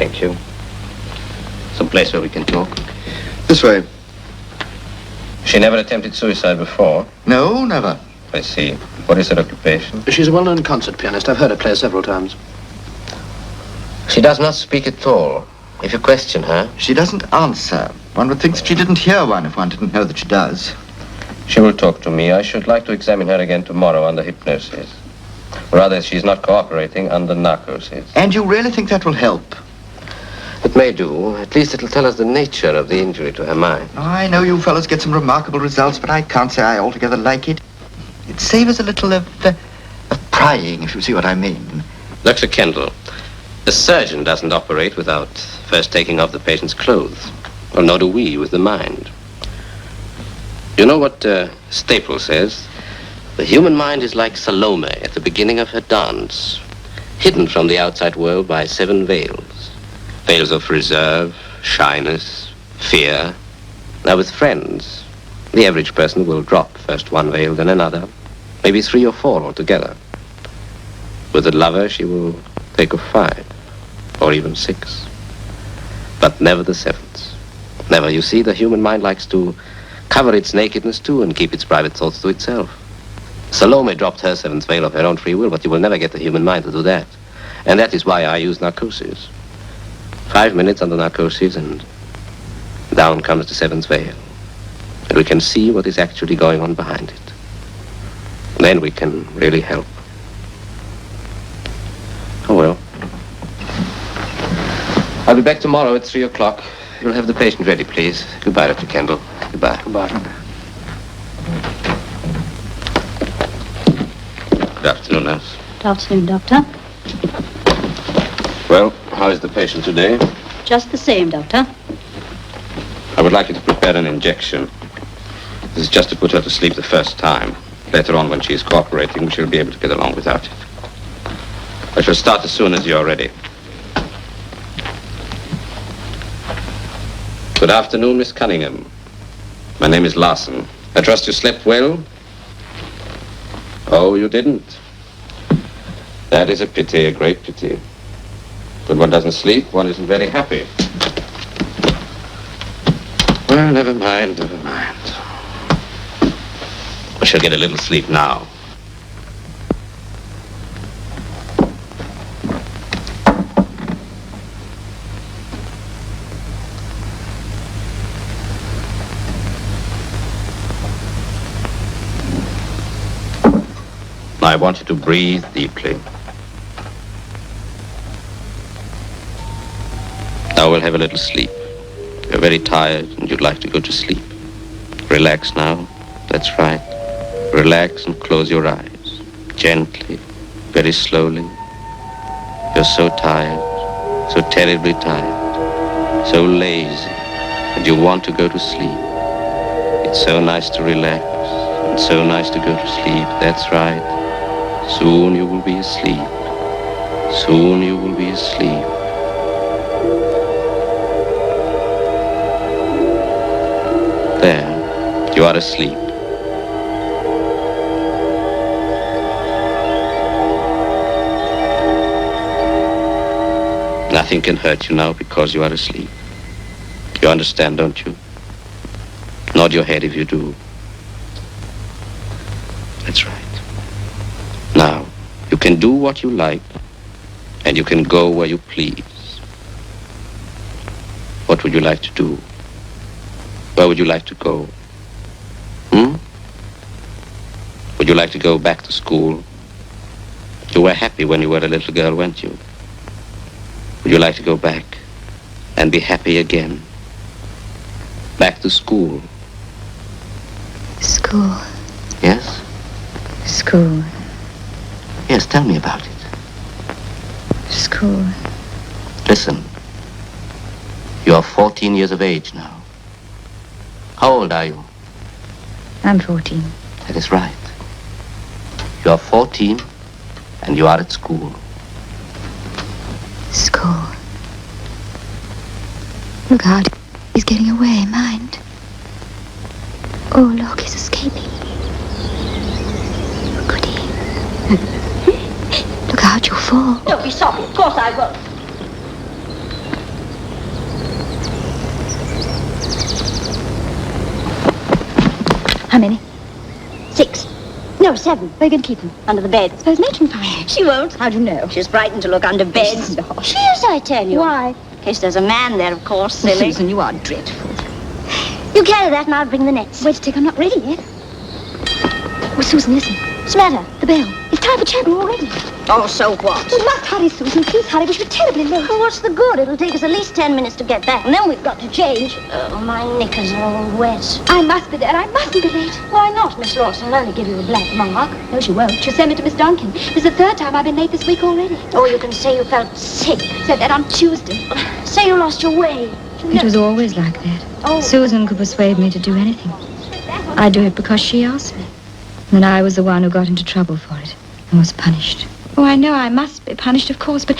Thank you. Some place where we can talk. This way. She never attempted suicide before? No, never. I see. What is her occupation? She's a well-known concert pianist. I've heard her play several times. She does not speak at all. If you question her... She doesn't answer. One would think that she didn't hear one if one didn't know that she does. She will talk to me. I should like to examine her again tomorrow under hypnosis. Rather, she's not cooperating under narcosis. And you really think that will help? It may do. At least it'll tell us the nature of the injury to her mind. I know you fellows get some remarkable results, but I can't say I altogether like it. It savors a little of prying, if you see what I mean. Dr. Kendall, the surgeon doesn't operate without first taking off the patient's clothes. Well, nor do we with the mind. You know what Staple says? The human mind is like Salome at the beginning of her dance, hidden from the outside world by 7 veils. Veils of reserve, shyness, fear. Now with friends, the average person will drop first one veil, then another, maybe 3 or 4 altogether. With a lover, she will take off 5, or even 6. But never the 7th. Never. You see, the human mind likes to cover its nakedness too and keep its private thoughts to itself. Salome dropped her 7th veil of her own free will, but you will never get the human mind to do that. And that is why I use narcosis. 5 minutes under narcosis and down comes the 7th veil. And we can see what is actually going on behind it. Then we can really help. Oh, well. I'll be back tomorrow at 3 o'clock. You'll have the patient ready, please. Goodbye, Dr. Kendall. Goodbye. Goodbye. Good afternoon, nurse. Good afternoon, Doctor. Well, how is the patient today? Just the same, Doctor. I would like you to prepare an injection. This is just to put her to sleep the first time. Later on, when she is cooperating, she'll be able to get along without it. I shall start as soon as you're ready. Good afternoon, Miss Cunningham. My name is Larson. I trust you slept well? Oh, you didn't? That is a pity, a great pity. When one doesn't sleep, one isn't very happy. Well, never mind, never mind. I shall get a little sleep now. I want you to breathe deeply. Now we'll have a little sleep. You're very tired and you'd like to go to sleep. Relax now. That's right. Relax and close your eyes. Gently, very slowly. You're so tired, so terribly tired, so lazy, and you want to go to sleep. It's so nice to relax and so nice to go to sleep. That's right. Soon you will be asleep. Soon you will be asleep. There, you are asleep. Nothing can hurt you now because you are asleep. You understand, don't you? Nod your head if you do. That's right. Now, you can do what you like, and you can go where you please. What would you like to do? Where would you like to go? Would you like to go back to school? You were happy when you were a little girl, weren't you? Would you like to go back and be happy again? Back to school? School. Yes? School. Yes, tell me about it. School. Listen. You are 14 years of age now. How old are you? I'm 14. That is right. You are 14 and you are at school. School. Look out. He's getting away, mind. Oh, look, he's escaping. Goody. Look out, you'll fall. Don't be sorry. Of course I won't. How many? 6. No, 7. Where are you going to keep them? Under the bed. Suppose Matron finds them. She won't. How do you know? She's frightened to look under beds. No. She is, I tell you. Why? In case there's a man there, of course, silly. Susan, you are dreadful. You carry that and I'll bring the nets. Wait a tick, I'm not ready yet. Oh, Susan, listen. What's the matter? The bell. It's time for chapel already. Oh, so what? We must hurry, Susan. Please hurry. We should be terribly late. Well, what's the good? It'll take us at least 10 minutes to get back, and then we've got to change. Oh, my knickers are all wet. I must be there. I mustn't be late. Why not, Miss Larson? I'll only give you a black mark. No, she won't. She'll send me to Miss Duncan. This is the 3rd time I've been late this week already. Oh, you can say you felt sick. Said that on Tuesday. Say you lost your way. It was always like that. Oh. Susan could persuade me to do anything. I'd do it because she asked me. And I was the one who got into trouble for it and was punished. Oh, I know I must be punished, of course, but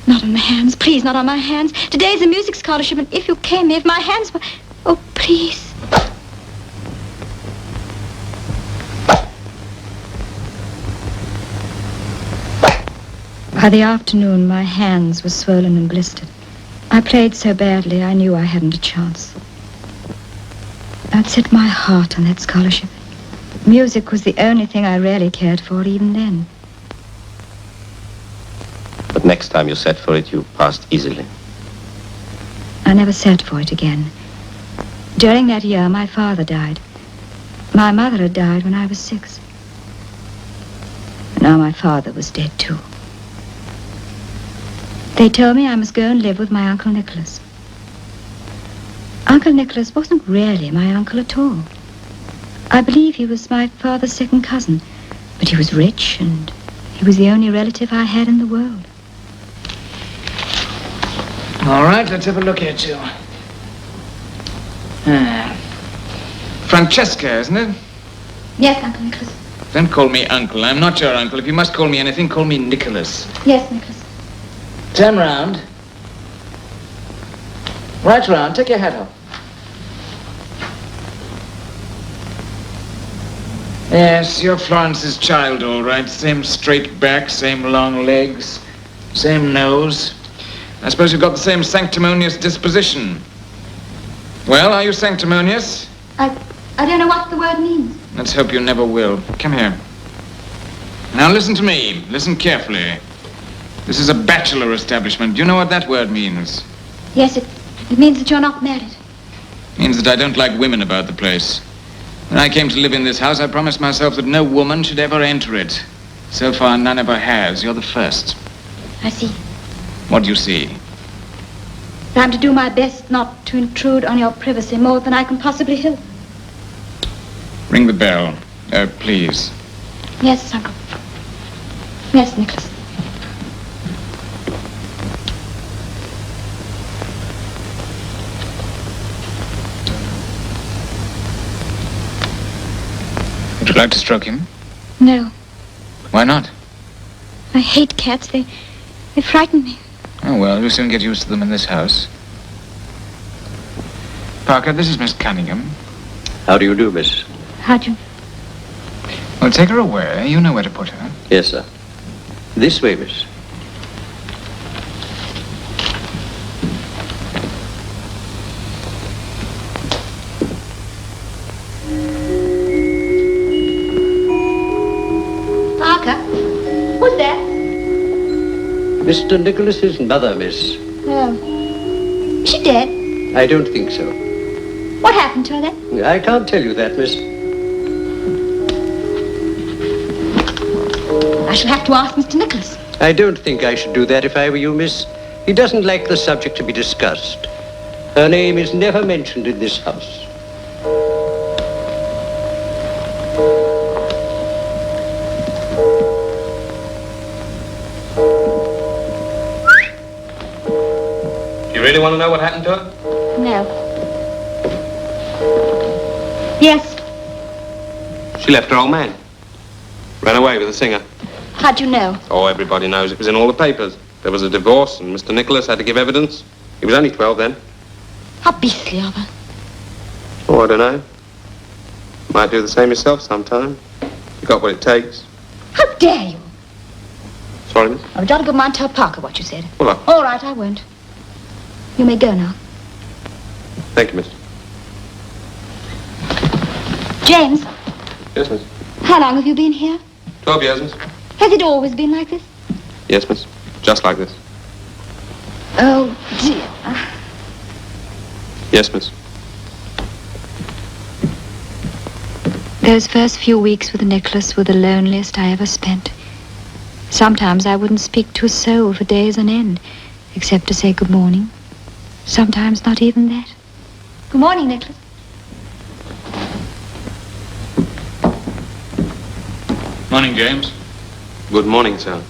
not on my hands. Please, not on my hands. Today's a music scholarship, and if you came here, if my hands were... Oh, please. By the afternoon, my hands were swollen and blistered. I played so badly, I knew I hadn't a chance. I'd set my heart on that scholarship. Music was the only thing I really cared for, even then. But next time you set for it, you passed easily. I never sat for it again. During that year, my father died. My mother had died when I was 6. And now my father was dead, too. They told me I must go and live with my Uncle Nicholas. Uncle Nicholas wasn't really my uncle at all. I believe he was my father's second cousin, but he was rich, and he was the only relative I had in the world. All right, let's have a look at you. Francesca, isn't it? Yes, Uncle Nicholas. Don't call me uncle. I'm not your uncle. If you must call me anything, call me Nicholas. Yes, Nicholas. Turn round. Right round. Take your hat off. Yes, you're Florence's child, all right. Same straight back, same long legs, same nose. I suppose you've got the same sanctimonious disposition. Well, are you sanctimonious? I don't know what the word means. Let's hope you never will. Come here. Now listen to me. Listen carefully. This is a bachelor establishment. Do you know what that word means? Yes, it means that you're not married. It means that I don't like women about the place. When I came to live in this house, I promised myself that no woman should ever enter it. So far, none ever has. You're the first. I see. What do you see? But I'm to do my best not to intrude on your privacy more than I can possibly help. Ring the bell. Please. Yes, Uncle. Yes, Nicholas. Would you like to stroke him? No. Why not? I hate cats. They frighten me. Oh, well, you'll soon get used to them in this house. Parker, this is Miss Cunningham. How do you do, miss? How'd you... Well, take her away. You know where to put her. Yes, sir. This way, miss. Parker? Who's there? Mr. Nicholas's mother, miss. Oh. Is she dead? I don't think so. What happened to her then? I can't tell you that, miss. I shall have to ask Mr. Nicholas. I don't think I should do that if I were you, miss. He doesn't like the subject to be discussed. Her name is never mentioned in this house. You really want to know what happened to her? No. Yes. She left her old man. Ran away with a singer. How'd you know? Oh, everybody knows. It was in all the papers. There was a divorce, and Mr. Nicholas had to give evidence. He was only 12 then. How beastly of her. Oh, I don't know. Might do the same yourself sometime. You got what it takes. How dare you? Sorry, miss? I've got a good mind to tell Parker what you said. Well, All right, I won't. You may go now. thank you, miss. James. Yes, miss. How long have you been here? 12 years, miss. Has it always been like this? Yes, miss. Just like this. Oh, dear. Yes, miss. Those first few weeks with Nicholas were the loneliest I ever spent. Sometimes I wouldn't speak to a soul for days on end, except to say good morning. Sometimes not even that. Good morning, Nicholas. Morning, James. Good morning, sir.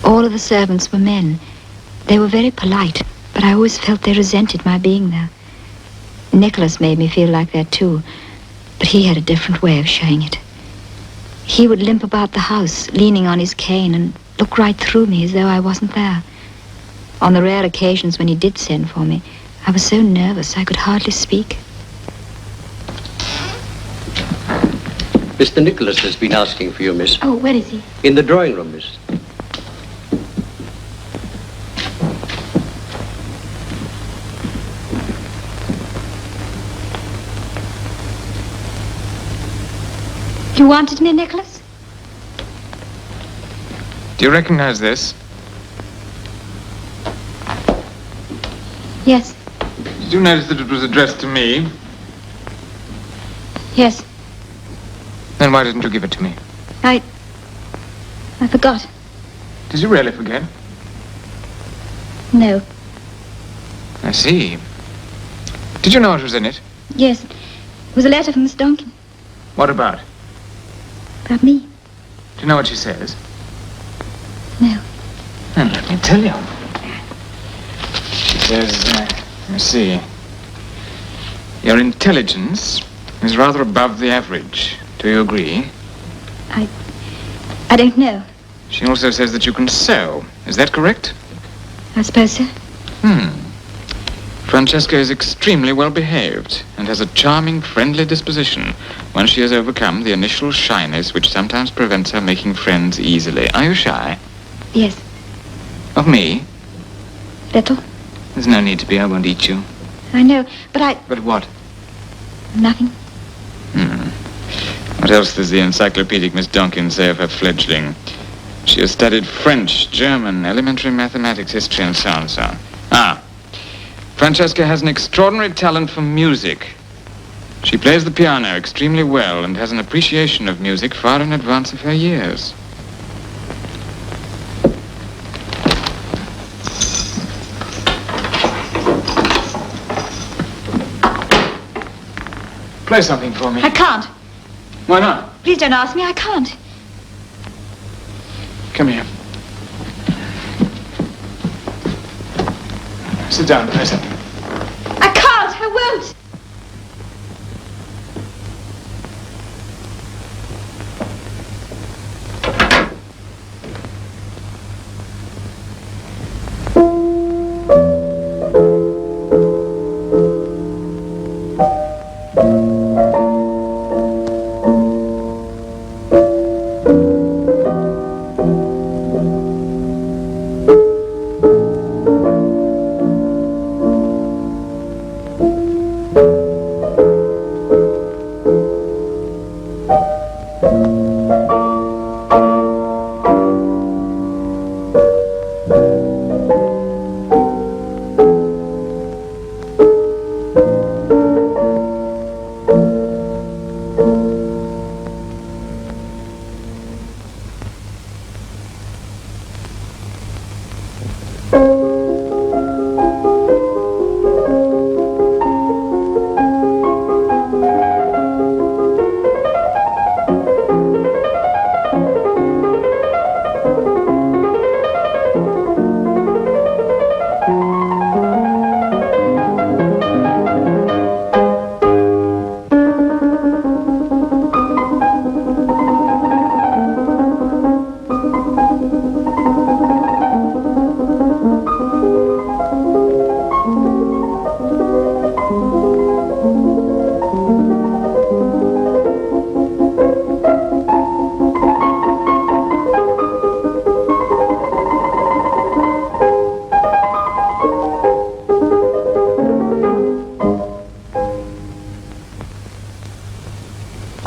All of the servants were men. They were very polite, but I always felt they resented my being there. Nicholas made me feel like that too, but he had a different way of showing it. He would limp about the house, leaning on his cane, and look right through me as though I wasn't there. On the rare occasions when he did send for me, I was so nervous I could hardly speak. Mr. Nicholas has been asking for you, miss. Oh, where is he? In the drawing room, miss. You wanted me, Nicholas? Do you recognize this? Yes. Did you notice that it was addressed to me? Yes. Then why didn't you give it to me? I forgot. Did you really forget? No. I see. Did you know what was in it? Yes. It was a letter from Miss Duncan. What about? About me. Do you know what she says? No. Then let me tell you. She says, let me see. Your intelligence is rather above the average. Do you agree? I don't know. She also says that you can sew. Is that correct? I suppose so. Francesca is extremely well behaved and has a charming, friendly disposition once she has overcome the initial shyness which sometimes prevents her making friends easily. Are you shy? Yes. Of me? Little. There's no need to be. I won't eat you. I know, but But what? Nothing. What else does the encyclopedic Miss Duncan say of her fledgling? She has studied French, German, elementary mathematics, history, and so on and so on. Francesca has an extraordinary talent for music. She plays the piano extremely well and has an appreciation of music far in advance of her years. Play something for me. I can't. Why not? Please don't ask me. I can't. Come here. Sit down, play something. I can't. I won't.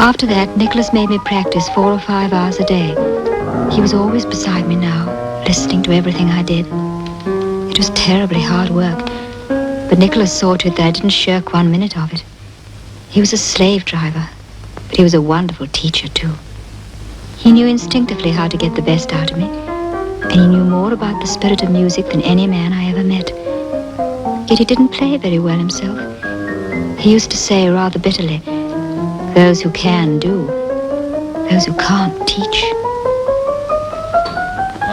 After that, Nicholas made me practice 4 or 5 hours a day. He was always beside me now, listening to everything I did. It was terribly hard work, but Nicholas saw to it that I didn't shirk 1 minute of it. He was a slave driver, but he was a wonderful teacher, too. He knew instinctively how to get the best out of me, and he knew more about the spirit of music than any man I ever met. Yet he didn't play very well himself. He used to say rather bitterly, "Those who can do, those who can't teach."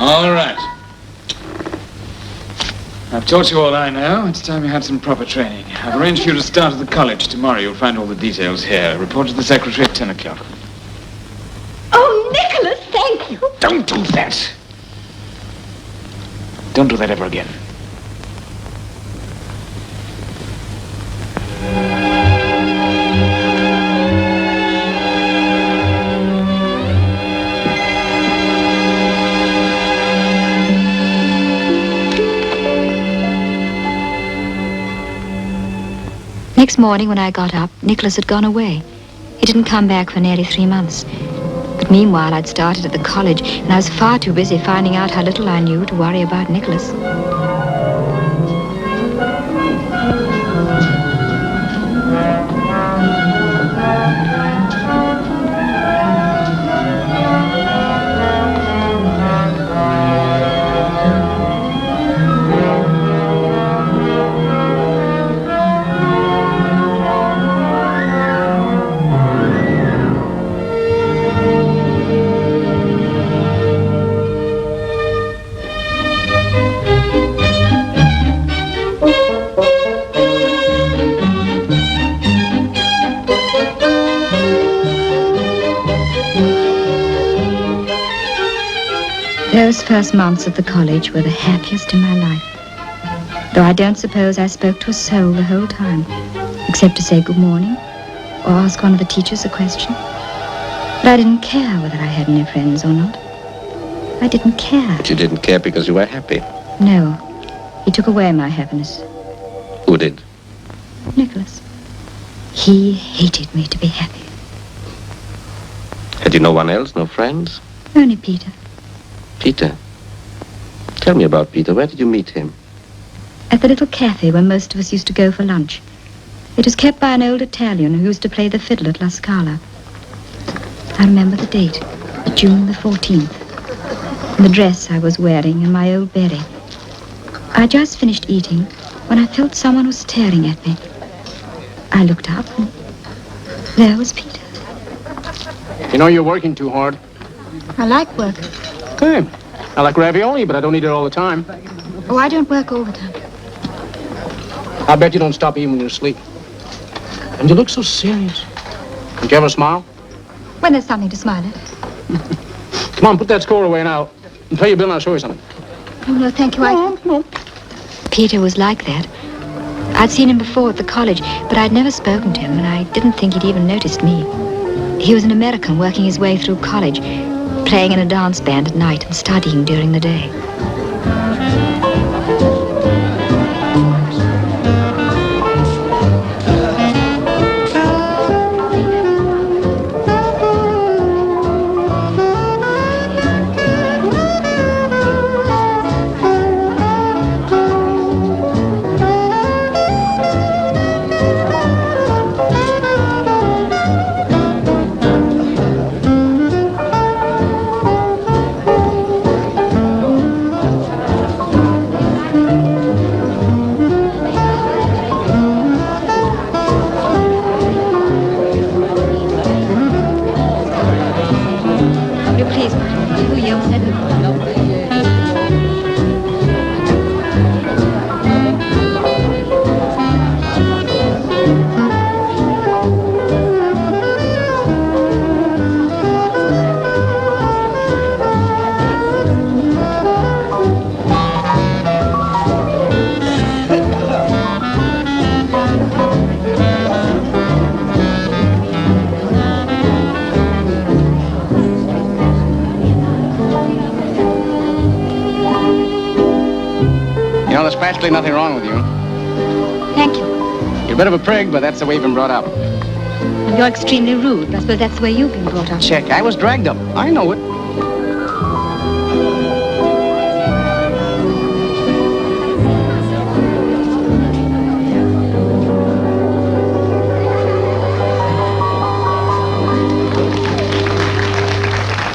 All right. I've taught you all I know. It's time you had some proper training. I've arranged for you to start at the college tomorrow. You'll find all the details here. Report to the secretary at 10 o'clock. Oh, Nicholas, thank you. Don't do that. Don't do that ever again. Next morning when I got up, Nicholas had gone away. He didn't come back for nearly 3 months. But meanwhile, I'd started at the college, and I was far too busy finding out how little I knew to worry about Nicholas. Those first months at the college were the happiest in my life. Though I don't suppose I spoke to a soul the whole time, except to say good morning or ask one of the teachers a question. But I didn't care whether I had any friends or not. I didn't care. But you didn't care because you were happy. No, he took away my happiness. Who did? Nicholas. He hated me to be happy. Had you no one else, no friends? Only Peter. Peter? Tell me about Peter. Where did you meet him? At the little cafe where most of us used to go for lunch. It was kept by an old Italian who used to play the fiddle at La Scala. I remember the date, June the 14th, and the dress I was wearing and my old beret. I just finished eating when I felt someone was staring at me. I looked up and there was Peter. You know you're working too hard. I like work. Good. I like ravioli, but I don't eat it all the time. Oh, I don't work all the time. I bet you don't stop even when you're asleep. And you look so serious. Don't you ever smile? When there's something to smile at. Come on, put that score away now. And pay your bill and I'll show you something. Oh, no, thank you. Come on. Peter was like that. I'd seen him before at the college, but I'd never spoken to him, and I didn't think he'd even noticed me. He was an American working his way through college, playing in a dance band at night and studying during the day. There's practically nothing wrong with you. Thank you. You're a bit of a prig, but that's the way you've been brought up. You're extremely rude. I suppose that's the way you've been brought up. Check. I was dragged up. I know it.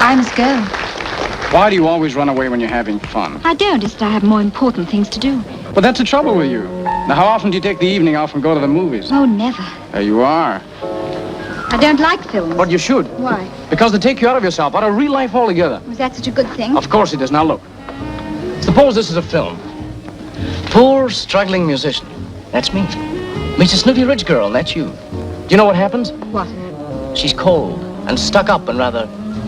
I must go. Why do you always run away when you're having fun? I don't. It's that I have more important things to do. But that's the trouble with you. Now, how often do you take the evening off and go to the movies? Oh, never. There you are. I don't like films. But you should. Why? Because they take you out of yourself, out of real life altogether. Was that such a good thing? Of course it is. Now, look. Suppose this is a film. Poor, struggling musician. That's me. Meets a snooty rich girl. That's you. Do you know what happens? What? She's cold and stuck up and rather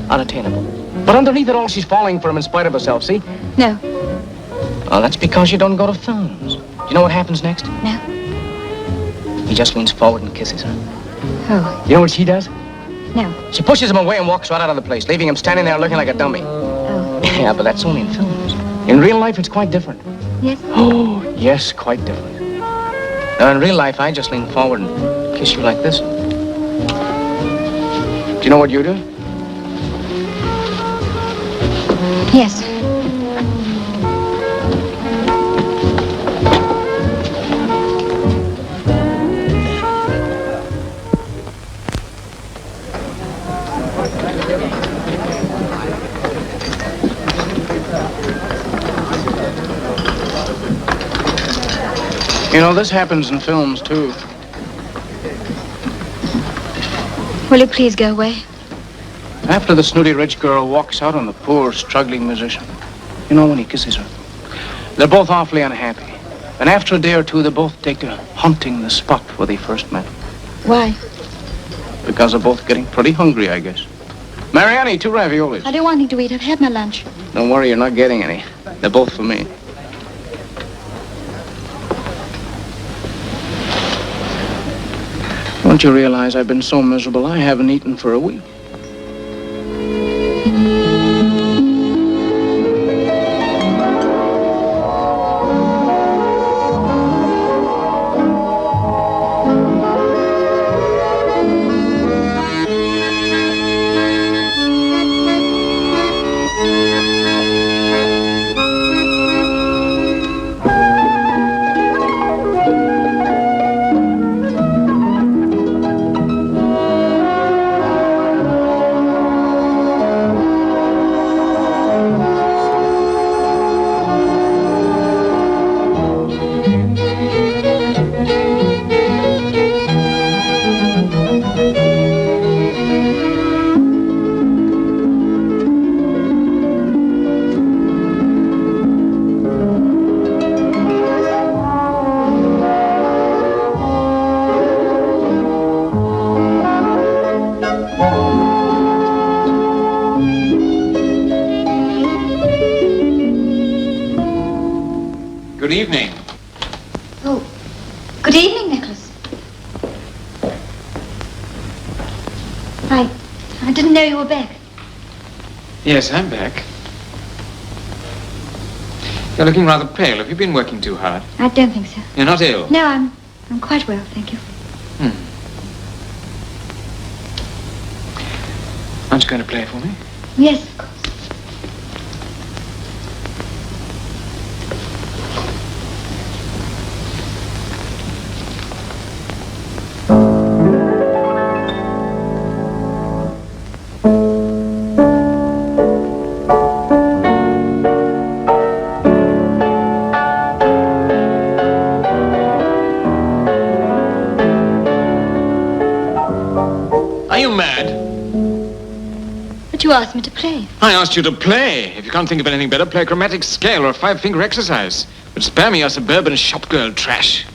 unattainable. But underneath it all, she's falling for him in spite of herself, see? No. Oh, that's because you don't go to films. Do you know what happens next? No. He just leans forward and kisses her. Oh. You know what she does? No. She pushes him away and walks right out of the place, leaving him standing there looking like a dummy. Oh. Yeah, but that's only in films. In real life, it's quite different. Yes? Oh, yes, quite different. Now, in real life, I just lean forward and kiss you like this. Do you know what you do? Yes. You know, this happens in films, too. Will you please go away? After the snooty rich girl walks out on the poor, struggling musician, you know, when he kisses her, they're both awfully unhappy. And after a day or two, they both take to haunting the spot where they first met. Why? Because they're both getting pretty hungry, I guess. Mariani, 2 raviolis. I don't want anything to eat. I've had my lunch. Don't worry, you're not getting any. They're both for me. Don't you realize I've been so miserable I haven't eaten for a week? Good evening. Oh, good evening, Nicholas. I didn't know you were back. Yes, I'm back. You're looking rather pale. Have you been working too hard? I don't think so. You're not ill? No, I'm quite well, thank you. Aren't you going to play for me? Yes, of course. You asked me to play. I asked you to play. If you can't think of anything better, play a chromatic scale or a 5-finger exercise. But spare me your suburban shopgirl trash.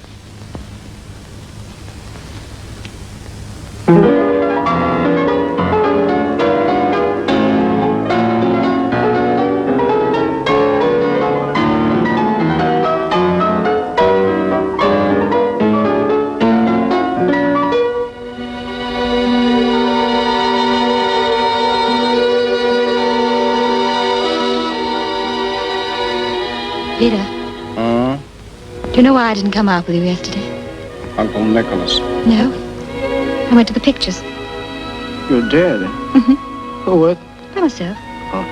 Peter. Do you know why I didn't come out with you yesterday? Uncle Nicholas. No. I went to the pictures. You're dead. Mm-hmm. For what? By myself. Oh.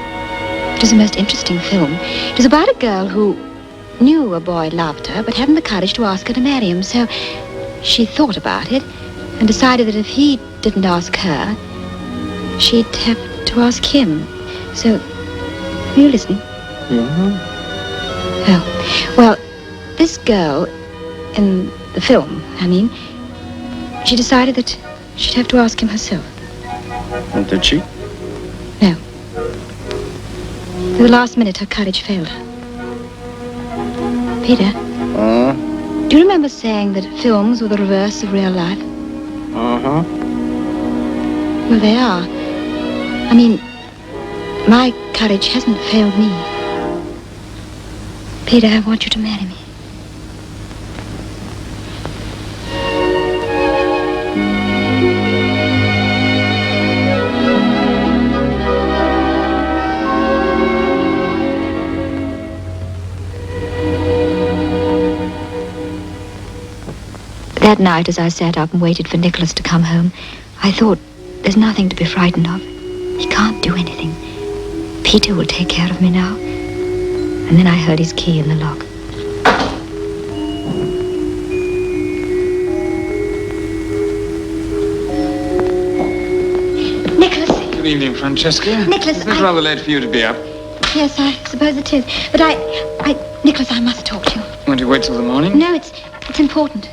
It was a most interesting film. It was about a girl who knew a boy loved her, but hadn't the courage to ask her to marry him. So she thought about it and decided that if he didn't ask her, she'd have to ask him. So, are you listening? Mm-hmm. Oh. Well, this girl in the film, I mean, she decided that she'd have to ask him herself. And did she? No. At the last minute, her courage failed her. Peter, do you remember saying that films were the reverse of real life? Uh-huh. Well, they are. I mean, my courage hasn't failed me. Peter, I want you to marry me. That night, as I sat up and waited for Nicholas to come home, I thought, there's nothing to be frightened of. He can't do anything. Peter will take care of me now. And then I heard his key in the lock. Nicholas! Good evening, Francesca. Nicholas, It's rather late for you to be up. Yes, I suppose it is. But Nicholas, I must talk to you. Won't you wait till the morning? No, it's important.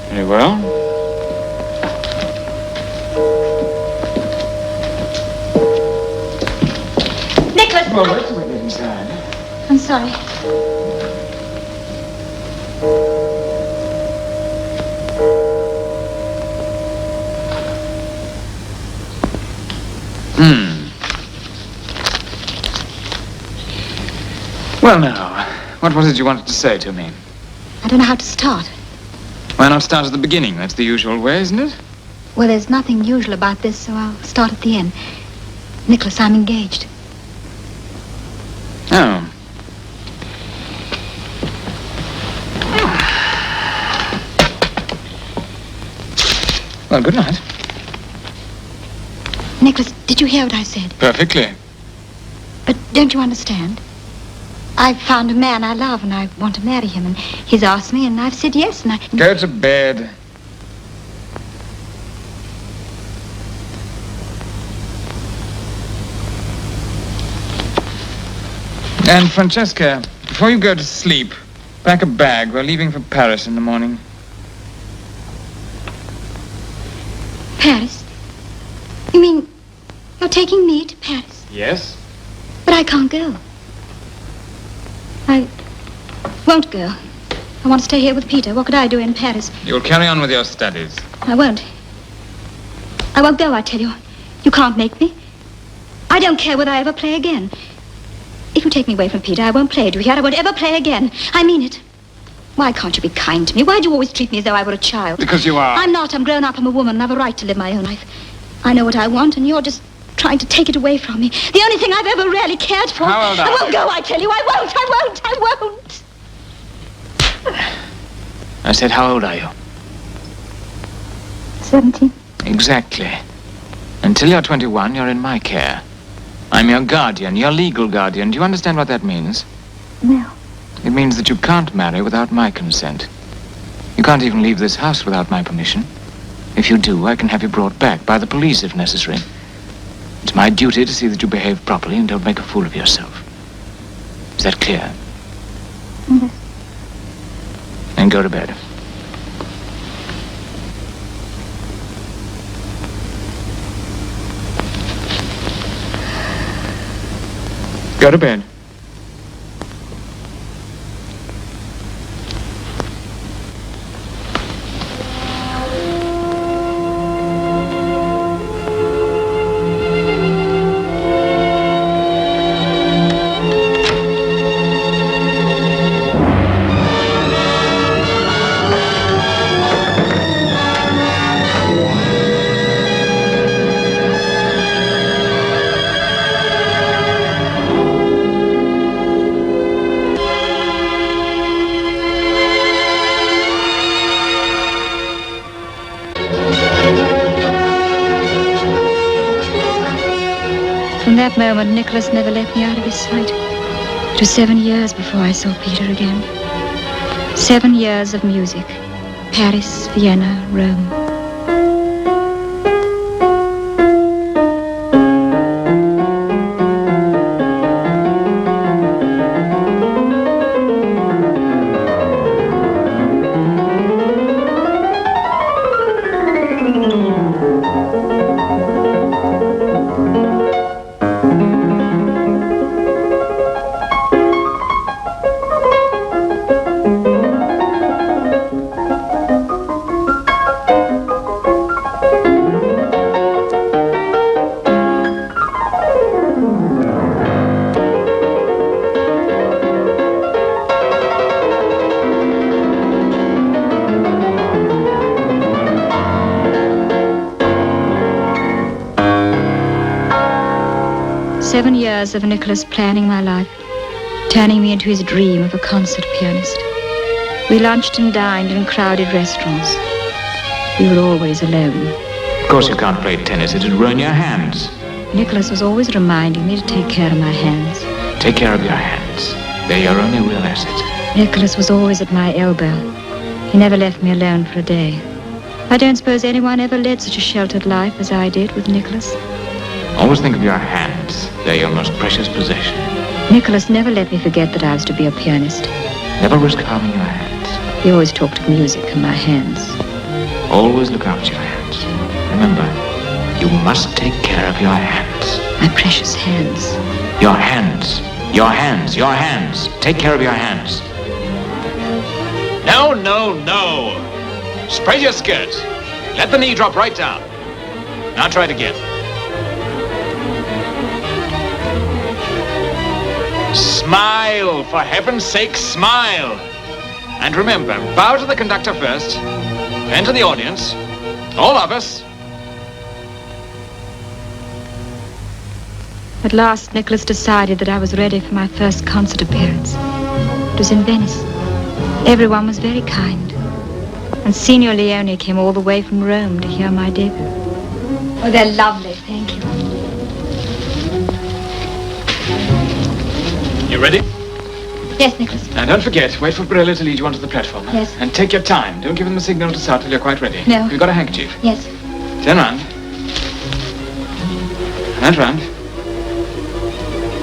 Very well. Nicholas! Well, let's wait inside. I'm sorry. Well, now, what was it you wanted to say to me? I don't know how to start. Why not start at the beginning? That's the usual way, isn't it? Well, there's nothing usual about this, so I'll start at the end. Nicholas, I'm engaged. Oh. Well, good night. Nicholas, did you hear what I said? Perfectly. But don't you understand? I've found a man I love and I want to marry him, and he's asked me and I've said yes, and Go to bed. And Francesca, before you go to sleep, pack a bag. We're leaving for Paris in the morning. Paris? You mean you're taking me to Paris? Yes? But I can't go. I won't go. I want to stay here with Peter. What could I do in Paris? You'll carry on with your studies. I won't. I won't go, I tell you. You can't make me. I don't care whether I ever play again. If you take me away from Peter, I won't play. Do you hear? I won't ever play again. I mean it. Why can't you be kind to me? Why do you always treat me as though I were a child? Because you are. I'm not. I'm grown up. I'm a woman and I've a right to live my own life. I know what I want, and you're just trying to take it away from me. The only thing I've ever really cared for. How old are I won't you? go, I tell you. I won't. I won't. I won't. I said, how old are you? 17. Exactly. Until you're 21, you're in my care. I'm your guardian, your legal guardian. Do you understand what that means? No. It means that you can't marry without my consent. You can't even leave this house without my permission. If you do, I can have you brought back by the police if necessary. It's my duty to see that you behave properly and don't make a fool of yourself. Is that clear? Yes. Then go to bed. Go to bed. From that moment, Nicholas never let me out of his sight. It was 7 years before I saw Peter again. 7 years of music. Paris, Vienna, Rome. Of Nicholas planning my life, turning me into his dream of a concert pianist. We lunched and dined in crowded restaurants. We were always alone. Of course you can't play tennis, it'd ruin your hands. Nicholas was always reminding me to take care of my hands. Take care of your hands. They're your only real asset. Nicholas was always at my elbow. He never left me alone for a day. I don't suppose anyone ever led such a sheltered life as I did with Nicholas. Always think of your hands. They're your most precious possession. Nicholas never let me forget that I was to be a pianist. Never risk harming your hands. He always talked of music and my hands. Always look after your hands. Remember, you must take care of your hands. My precious hands. Your hands. Your hands. Your hands. Take care of your hands. No, no, no. Spread your skirt. Let the knee drop right down. Now try it again. Smile, for heaven's sake, smile. And remember, bow to the conductor first, then to the audience, all of us. At last, Nicholas decided that I was ready for my first concert appearance. It was in Venice. Everyone was very kind. And Signor Leone came all the way from Rome to hear my debut. Oh, they're lovely, thank you. You ready? Yes, Nicholas. And don't forget, wait for Barilla to lead you onto the platform. Yes. And take your time. Don't give them the signal to start till you're quite ready. No. You've got a handkerchief. Yes. Turn round. And round.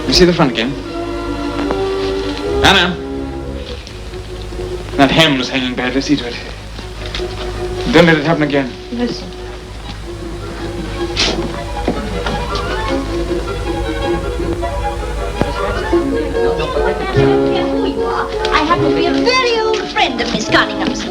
You see the front again. Anna. That hem's hanging badly. See to it. Don't let it happen again. Yes. I happen to be a very old friend of Miss Cunningham's.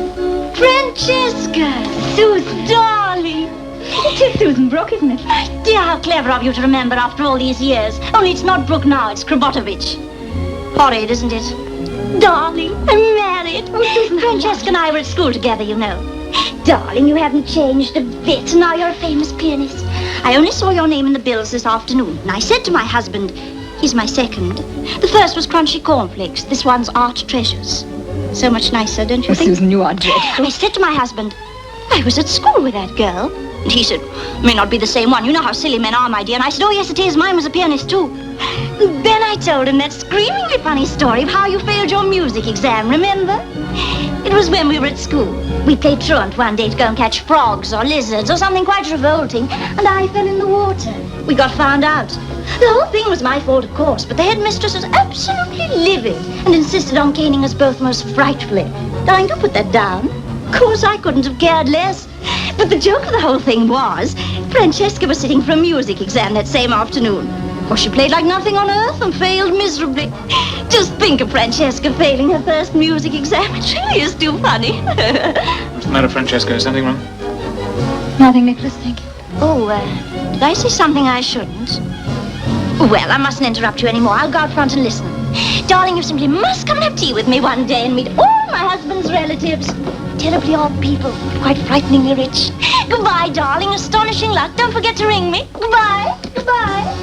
Francesca, Susan, darling. It is Susan Brooke, isn't it? My dear, how clever of you to remember after all these years. Only it's not Brooke now, it's Krabotovich. Horrid, isn't it? Darling, I'm married. Oh, Susan, Francesca and I were at school together, you know. Darling, you haven't changed a bit. Now you're a famous pianist. I only saw your name in the bills this afternoon, and I said to my husband, he's my second. The first was Crunchy Cornflakes. This one's Art Treasures. So much nicer, don't you think? Susan, you are dreadful. I said to my husband, I was at school with that girl. And he said, may not be the same one. You know how silly men are, my dear. And I said, oh, yes, it is. Mine was a pianist, too. Then I told him that screamingly funny story of how you failed your music exam, remember? It was when we were at school. We played truant one day to go and catch frogs or lizards or something quite revolting, and I fell in the water. We got found out. The whole thing was my fault, of course, but the headmistress was absolutely livid and insisted on caning us both most frightfully. Darling, don't put that down. Of course, I couldn't have cared less. But the joke of the whole thing was, Francesca was sitting for a music exam that same afternoon. Oh, she played like nothing on earth and failed miserably. Just think of Francesca failing her first music exam. It really is too funny. What's the matter, Francesca? Is something wrong? Nothing, Nicholas, thank you. Oh, did I say something I shouldn't? Well, I mustn't interrupt you anymore. I'll go out front and listen. Darling, you simply must come and have tea with me one day and meet all my husband's relatives. Terribly odd people, quite frighteningly rich. Goodbye, darling. Astonishing luck. Don't forget to ring me. Goodbye. Goodbye.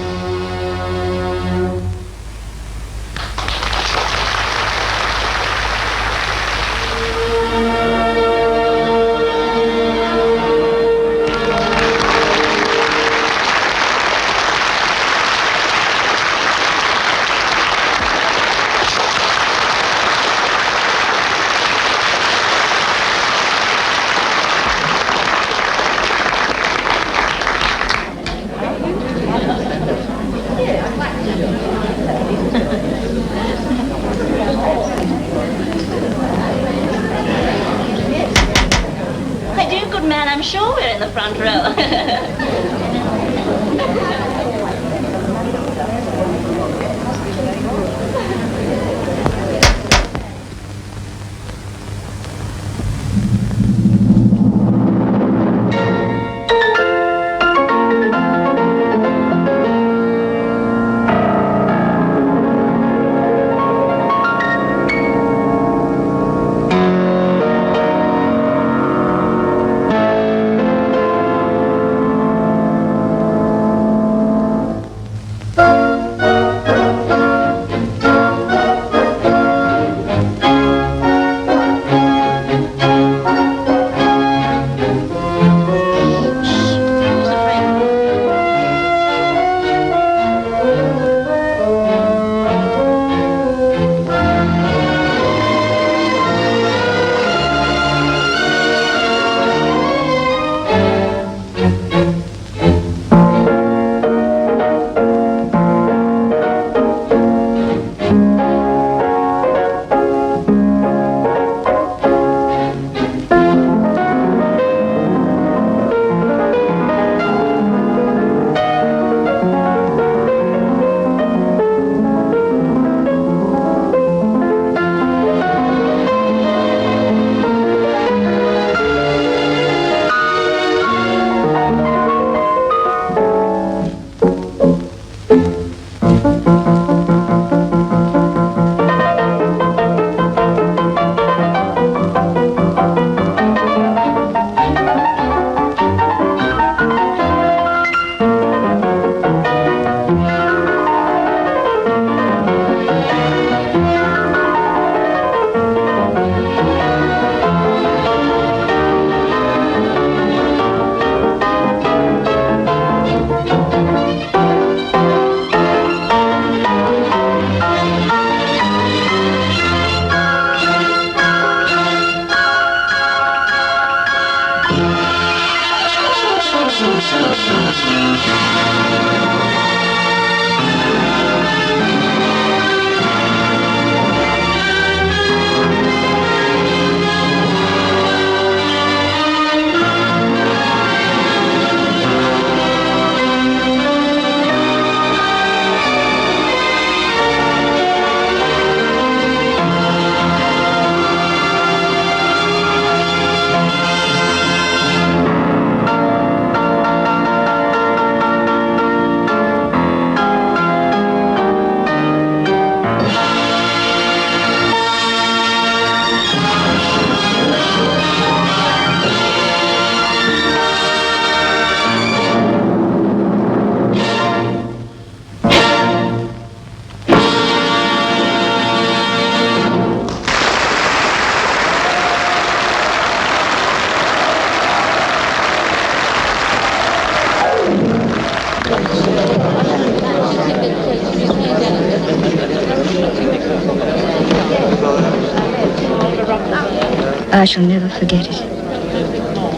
I shall never forget it.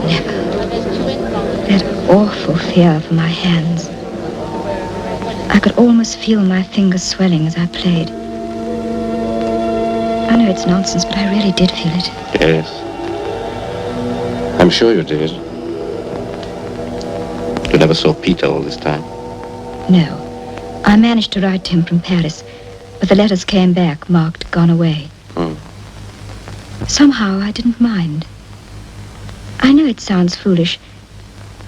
Never. That awful fear for my hands. I could almost feel my fingers swelling as I played. I know it's nonsense, but I really did feel it. Yes. I'm sure you did. You never saw Peter all this time? No. I managed to write to him from Paris, but the letters came back marked gone away. Somehow I didn't mind. I know it sounds foolish,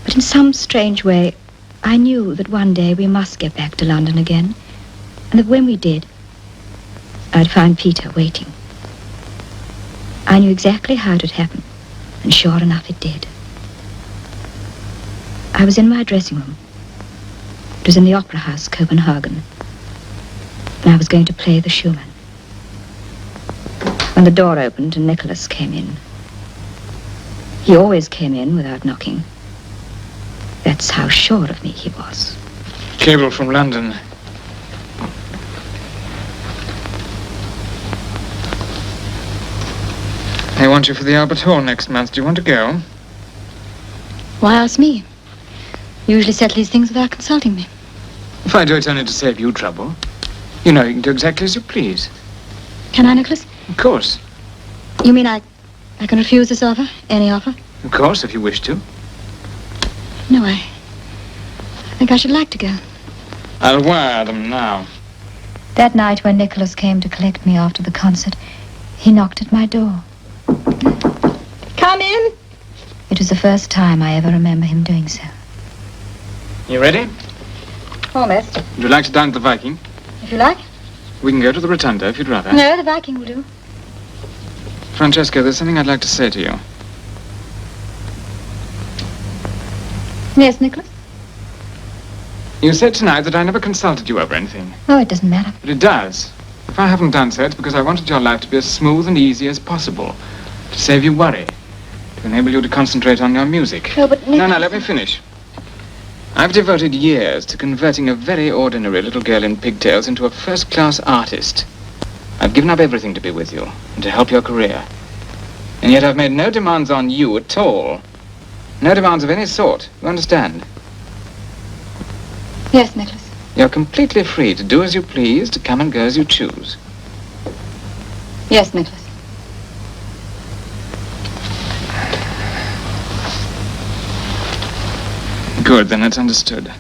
but in some strange way, I knew that one day we must get back to London again, and that when we did, I'd find Peter waiting. I knew exactly how it would happen, and sure enough it did. I was in my dressing room. It was in the Opera House, Copenhagen, and I was going to play the Schumann. When the door opened and Nicholas came in. He always came in without knocking. That's how sure of me he was. Cable from London. They want you for the Albert Hall next month. Do you want to go? Why ask me? You usually settle these things without consulting me. If I do, it's only to save you trouble. You know, you can do exactly as you please. Can I, Nicholas? Of course. You mean I can refuse this offer? Any offer? Of course, if you wish to. No, I think I should like to go. I'll wire them now. That night when Nicholas came to collect me after the concert, he knocked at my door. Come in. It was the first time I ever remember him doing so. You ready? Almost. Would you like to dine at the Viking? If you like. We can go to the Rotunda if you'd rather. No, the Viking will do. Francesca, there's something I'd like to say to you. Yes, Nicholas? You said tonight that I never consulted you over anything. Oh, it doesn't matter. But it does. If I haven't done so, it's because I wanted your life to be as smooth and easy as possible. To save you worry. To enable you to concentrate on your music. No, but Nicholas... No, let me finish. I've devoted years to converting a very ordinary little girl in pigtails into a first-class artist. I've given up everything to be with you and to help your career. And yet I've made no demands on you at all. No demands of any sort. You understand? Yes, Nicholas. You're completely free to do as you please, to come and go as you choose. Yes, Nicholas. Good, then it's understood.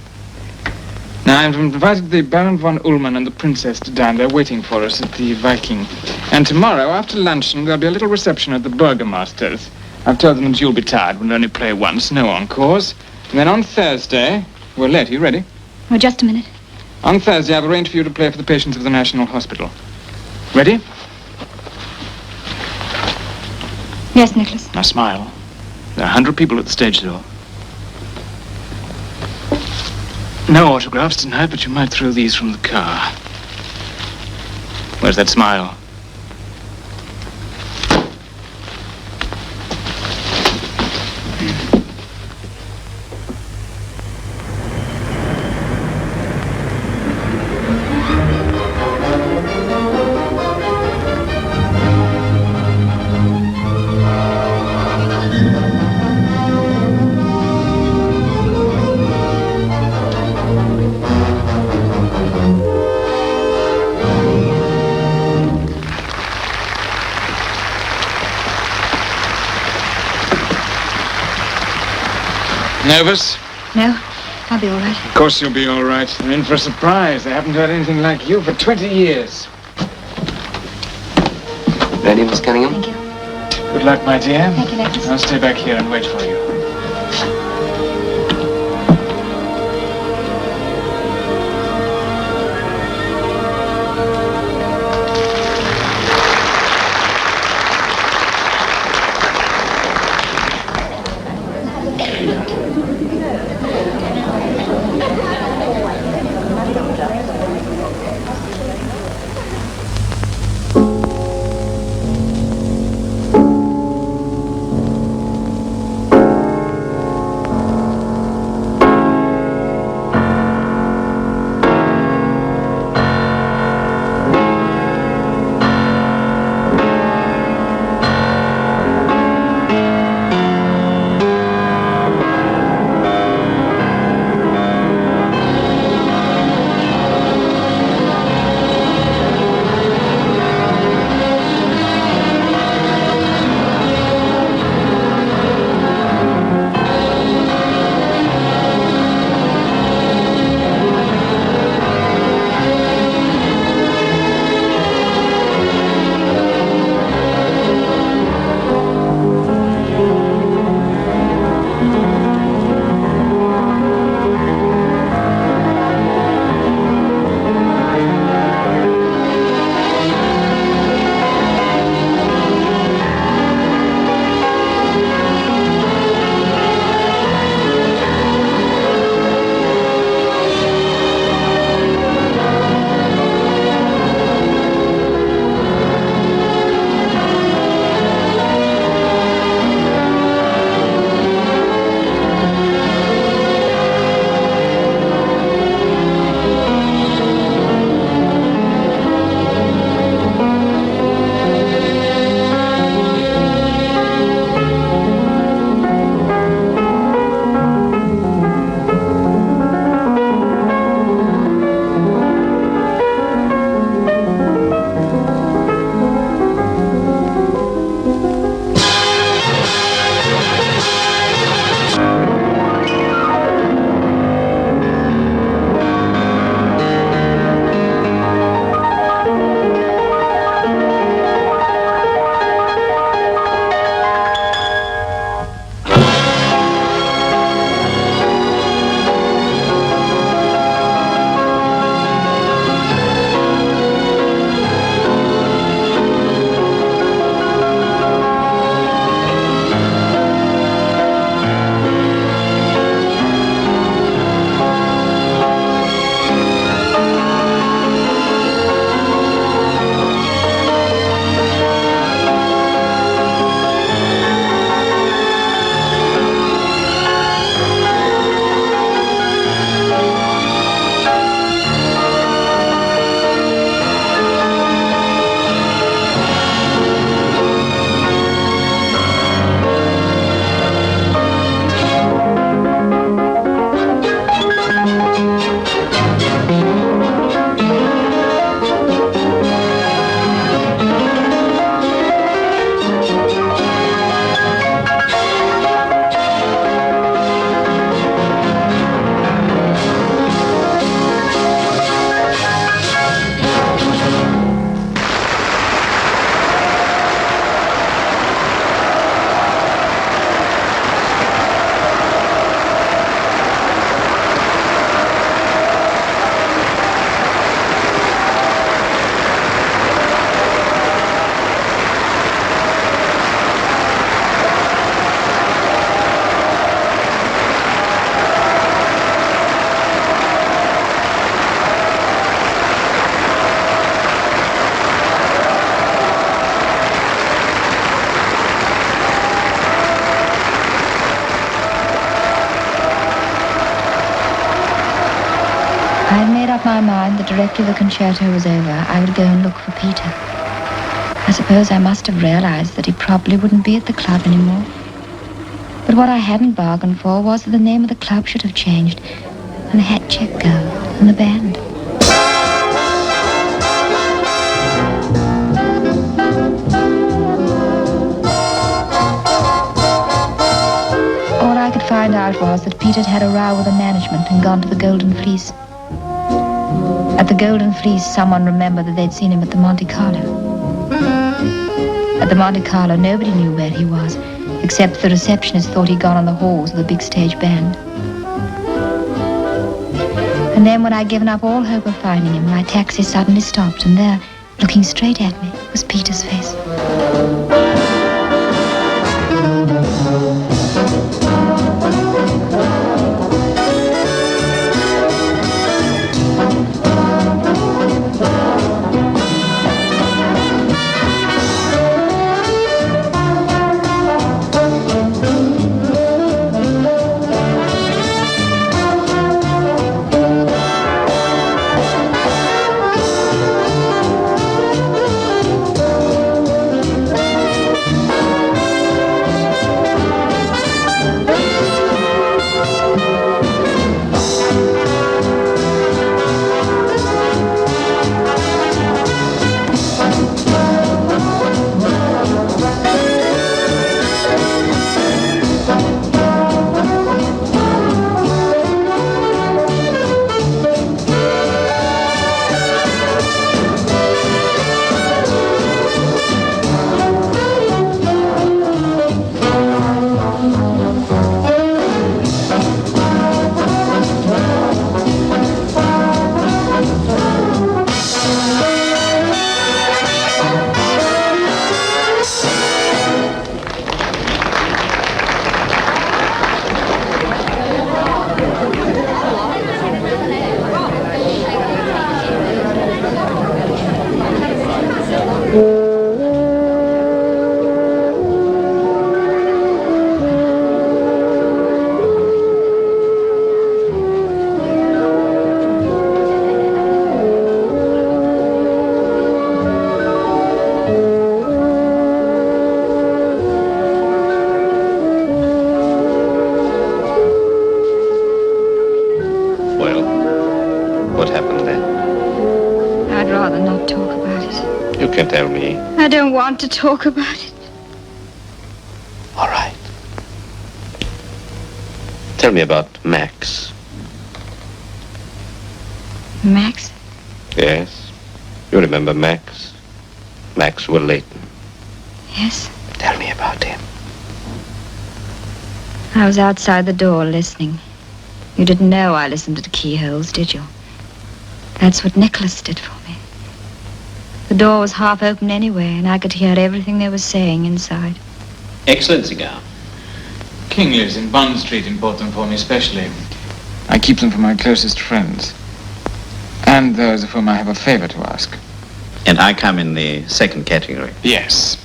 Now, I've invited the Baron von Ullmann and the Princess to dine. They're waiting for us at the Viking. And tomorrow, after luncheon, there'll be a little reception at the Burgomaster's. I've told them that you'll be tired. We'll only play once, no encores. And then on Thursday... We're late. Are you ready? Oh, just a minute. On Thursday, I've arranged for you to play for the patients of the National Hospital. Ready? Yes, Nicholas. Now, smile. There are 100 people at the stage door. No autographs tonight, but you might throw these from the car. Where's that smile? Nervous? No, I'll be all right. Of course you'll be all right. They're in for a surprise. They haven't heard anything like you for 20 years. Ready, Miss Cunningham? Thank you. Good luck, my dear. Thank you, Necklace. I'll stay back here and wait for you. I had made up my mind that directly the concerto was over, I would go and look for Peter. I suppose I must have realized that he probably wouldn't be at the club anymore. But what I hadn't bargained for was that the name of the club should have changed, and the hat check go, and the band. All I could find out was that Peter Peter had had a row with the management and gone to the Golden Fleece. At the Golden Fleece, someone remembered that they'd seen him at the Monte Carlo. At the Monte Carlo, nobody knew where he was, except the receptionist thought he'd gone on the halls of the big stage band. And then when I'd given up all hope of finding him, my taxi suddenly stopped, and there, looking straight at me, was Peter's face. Tell me. I don't want to talk about it. All right. Tell me about Max. Max? Yes. You remember Max? Maxwell Leighton. Yes. Tell me about him. I was outside the door listening. You didn't know I listened to keyholes, did you? That's what Nicholas did for me. The door was half open anyway, and I could hear everything they were saying inside. Excellent cigar. King lives in Bond Street and bought them for me especially. I keep them for my closest friends. And those of whom I have a favor to ask. And I come in the second category. Yes.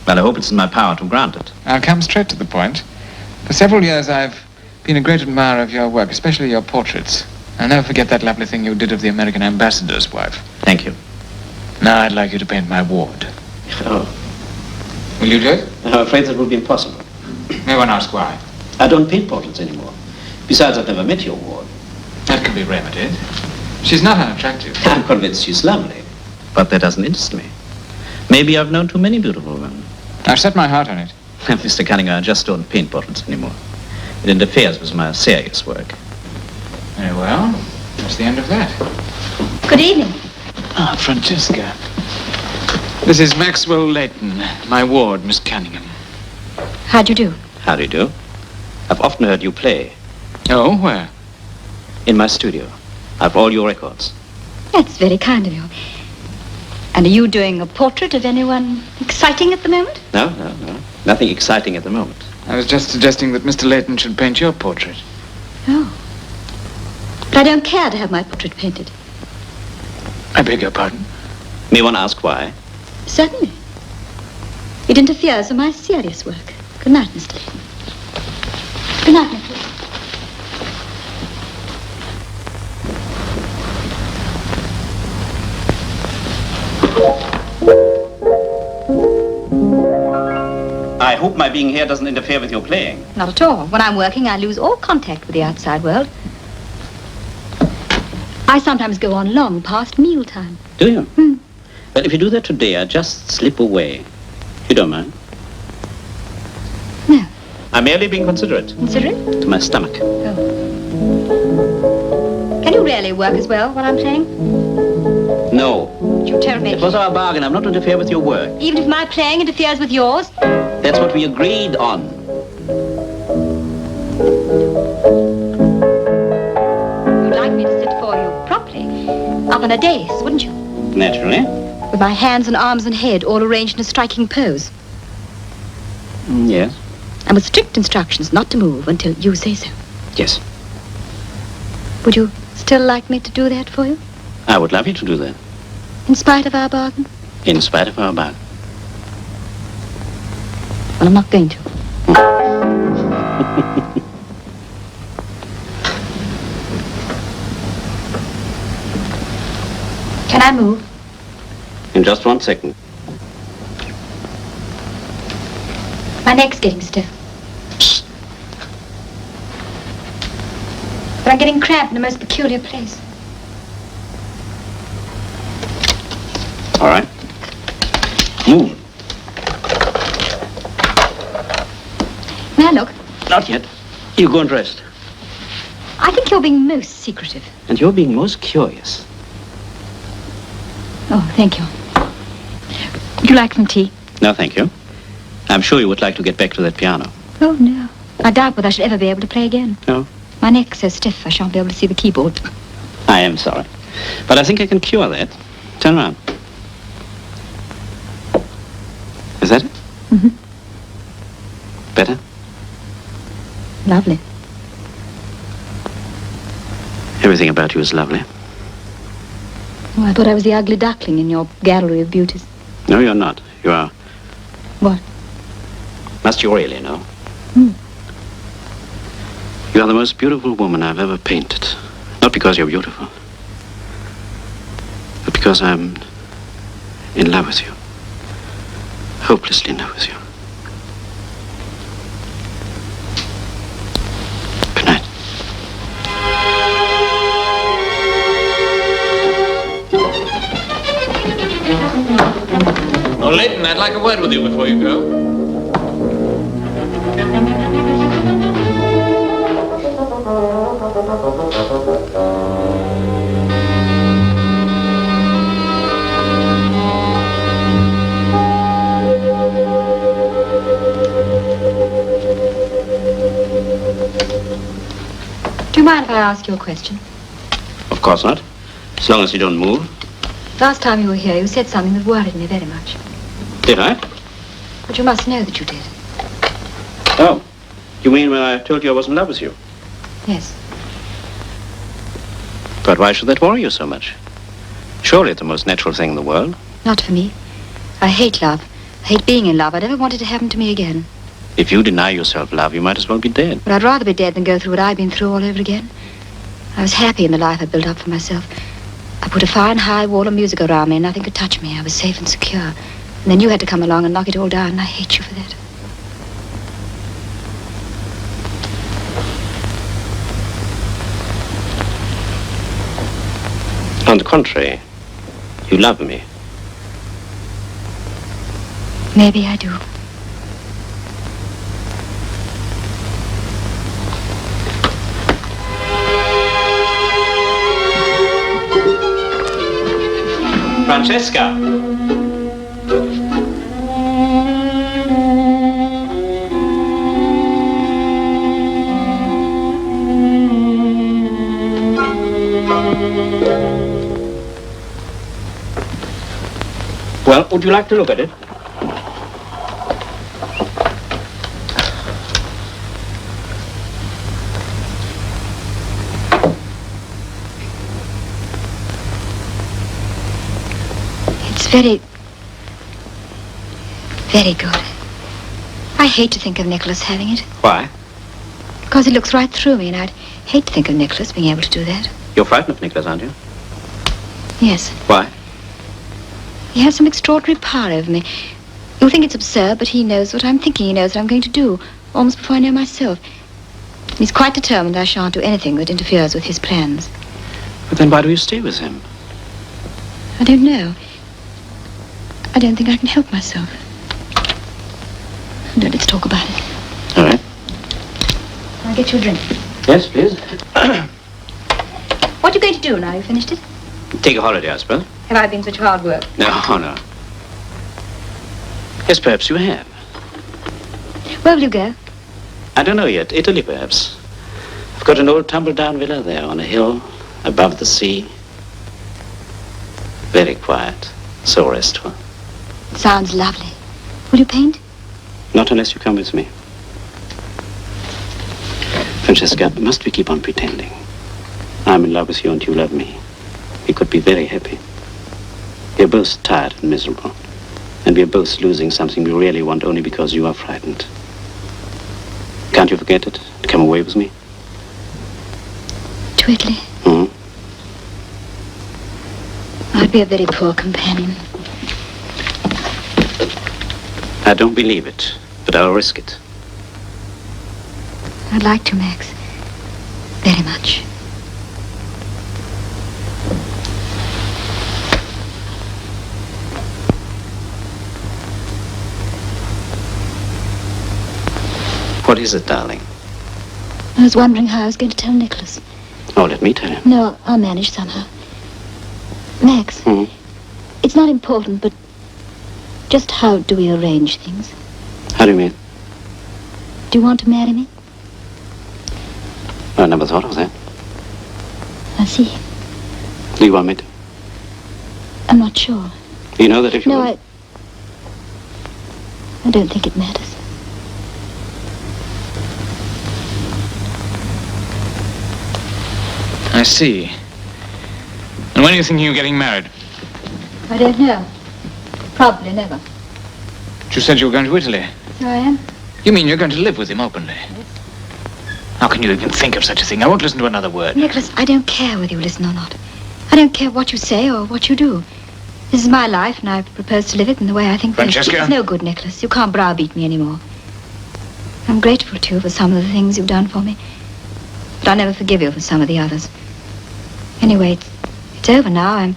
Well, I hope it's in my power to grant it. I'll come straight to the point. For several years I've been a great admirer of your work, especially your portraits. I'll never forget that lovely thing you did of the American ambassador's wife. Thank you. Now I'd like you to paint my ward. Oh. Will you do it? I'm afraid that will be impossible. May one ask why? I don't paint portraits anymore. Besides, I've never met your ward. That can be remedied. She's not unattractive. I'm convinced she's lovely. But that doesn't interest me. Maybe I've known too many beautiful women. I've set my heart on it. Mr. Cunningham, I just don't paint portraits anymore. It interferes with my serious work. Very well. That's the end of that. Good evening. Ah, Francesca. This is Maxwell Leighton, my ward, Miss Cunningham. How'd you do? How do you do? I've often heard you play. Oh, where? In my studio. I've all your records. That's very kind of you. And are you doing a portrait of anyone exciting at the moment? No. Nothing exciting at the moment. I was just suggesting that Mr. Leighton should paint your portrait. Oh. But I don't care to have my portrait painted. I beg your pardon? May one ask why? Certainly. It interferes with my serious work. Good night, Mr. Leighton. Good night, Nicholas. I hope my being here doesn't interfere with your playing. Not at all. When I'm working, I lose all contact with the outside world. I sometimes go on long past mealtime. Do you? Well, if you do that today, I'll just slip away. You don't mind? No. I'm merely being considerate. Considerate? To my stomach. Oh. Can you really work as well while I'm playing? No. You tell me. It was our bargain. I'm not to interfere with your work. Even if my playing interferes with yours? That's what we agreed on. You'd like me to sit for you properly, up on a dais, wouldn't you? Naturally. With my hands and arms and head all arranged in a striking pose. Yes. And with strict instructions not to move until you say so. Yes. Would you still like me to do that for you? I would love you to do that. In spite of our bargain? In spite of our bargain. Well, I'm not going to. Can I move? In just 1 second. My neck's getting stiff. But I'm getting cramped in the most peculiar place. All right. Move. May I look? Not yet. You go and rest. I think you're being most secretive. And you're being most curious. Oh, thank you. Would you like some tea? No, thank you. I'm sure you would like to get back to that piano. Oh, no. I doubt whether I should ever be able to play again. No? My neck's so stiff I shan't be able to see the keyboard. I am sorry. But I think I can cure that. Turn around. Is that it? Mm-hmm. Better? Lovely. Everything about you is lovely. Oh, I thought I was the ugly duckling in your gallery of beauties. No, you're not. You are. What? Must you really know? You are the most beautiful woman I've ever painted. Not because you're beautiful, but because I'm in love with you. Hopelessly in love with you. Good night. Oh, Leighton, I'd like a word with you before you go. Do you mind if I ask you a question? Of course not. As long as you don't move. Last time you were here, you said something that worried me very much. Did I? But you must know that you did. Oh. You mean when I told you I was in love with you? Yes. But why should that worry you so much? Surely it's the most natural thing in the world. Not for me. I hate love. I hate being in love. I never want it to happen to me again. If you deny yourself love, you might as well be dead. But I'd rather be dead than go through what I've been through all over again. I was happy in the life I built up for myself. I put a fine high wall of music around me and nothing could touch me. I was safe and secure. And then you had to come along and knock it all down, and I hate you for that. On the contrary, you love me. Maybe I do. Francesca! Well, would you like to look at it? It's very, very good. I hate to think of Nicholas having it. Why? Because it looks right through me, and I'd hate to think of Nicholas being able to do that. You're frightened of Nicholas, aren't you? Yes. Why? He has some extraordinary power over me. You'll think it's absurd, but he knows what I'm thinking. He knows what I'm going to do, almost before I know myself. He's quite determined I shan't do anything that interferes with his plans. But then why do you stay with him? I don't know. I don't think I can help myself. No, let's talk about it. All right. I'll get you a drink. Yes, please. What are you going to do now you finished it? Take a holiday, I suppose. Have I been such hard work? No, no. Yes, perhaps you have. Where will you go? I don't know yet. Italy, perhaps. I've got an old tumble-down villa there on a hill above the sea. Very quiet. So restful. Sounds lovely. Will you paint? Not unless you come with me. Francesca, must we keep on pretending? I'm in love with you and you love me. We could be very happy. We're both tired and miserable. And we're both losing something we really want only because you are frightened. Can't you forget it? To come away with me? To Italy? Hmm? I'd be a very poor companion. I don't believe it, but I'll risk it. I'd like to, Max. Very much. What is it, darling? I was wondering how I was going to tell Nicholas. Oh, let me tell him. No, I'll manage somehow. Max, it's not important, but just how do we arrange things? How do you mean? Do you want to marry me? I never thought of that. I see. Do you want me to? I'm not sure. You know that if you... No, I don't think it matters. I see. And when are you thinking of getting married? I don't know. Probably never. You said you were going to Italy. So I am. You mean you're going to live with him openly? How can you even think of such a thing? I won't listen to another word. Nicholas, I don't care whether you listen or not. I don't care what you say or what you do. This is my life, and I propose to live it in the way I think best. Francesca? It's no good, Nicholas. You can't browbeat me anymore. I'm grateful to you for some of the things you've done for me, but I'll never forgive you for some of the others. Anyway, it's over now. I'm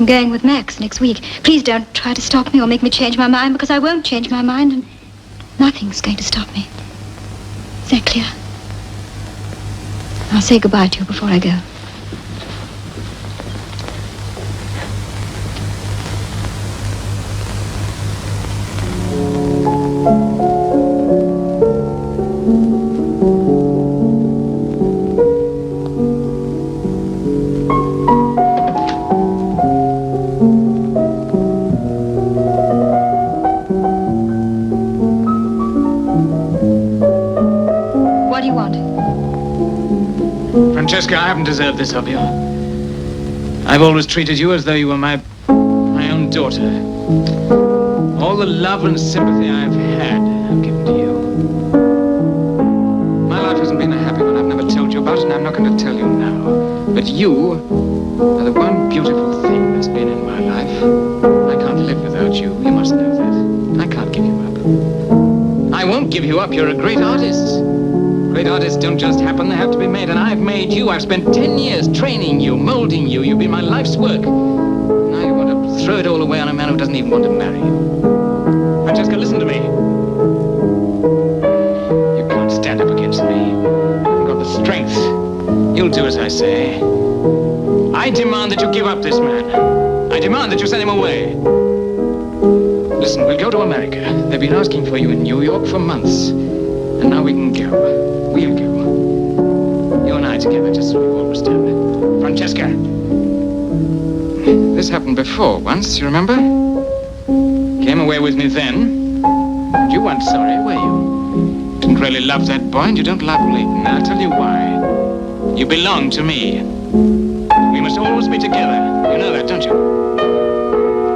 going with Max next week. Please don't try to stop me or make me change my mind, because I won't change my mind, and nothing's going to stop me. Is that clear? I'll say goodbye to you before I go. Francesca, I haven't deserved this of you. I've always treated you as though you were my own daughter. All the love and sympathy I've had, I've given to you. My life hasn't been a happy one. I've never told you about it, and I'm not going to tell you now. But you are the one beautiful thing that's been in my life. I can't live without you. You must know that. I can't give you up. I won't give you up. You're a great artist. Great artists don't just happen, they have to be made, and I've made you. I've spent 10 years training you, molding you. You've been my life's work. Now you want to throw it all away on a man who doesn't even want to marry you. Francesca, listen to me. You can't stand up against me. You've got the strength. You'll do as I say. I demand that you give up this man. I demand that you send him away. Listen, we'll go to America. They've been asking for you in New York for months. And now we can go. We'll go. You and I together, just as we've always done. Francesca. This happened before once, you remember? Came away with me then. But you weren't sorry, were you? Didn't really love that boy, and you don't love Leighton. I'll tell you why. You belong to me. We must always be together. You know that, don't you?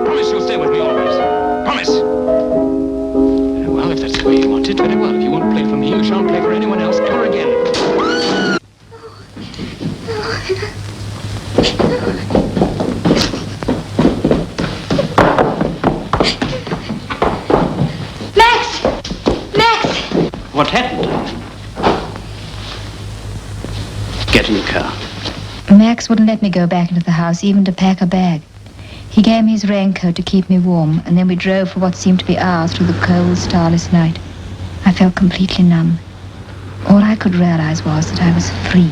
Promise you'll stay with me always. Promise. Well, if that's the way you want it, very well. If you won't play for me, you shan't play for anyone else ever again. Max! Max! What happened? Get in the car. Max wouldn't let me go back into the house, even to pack a bag. He gave me his raincoat to keep me warm, and then we drove for what seemed to be hours through the cold, starless night. I felt completely numb. All I could realize was that I was free.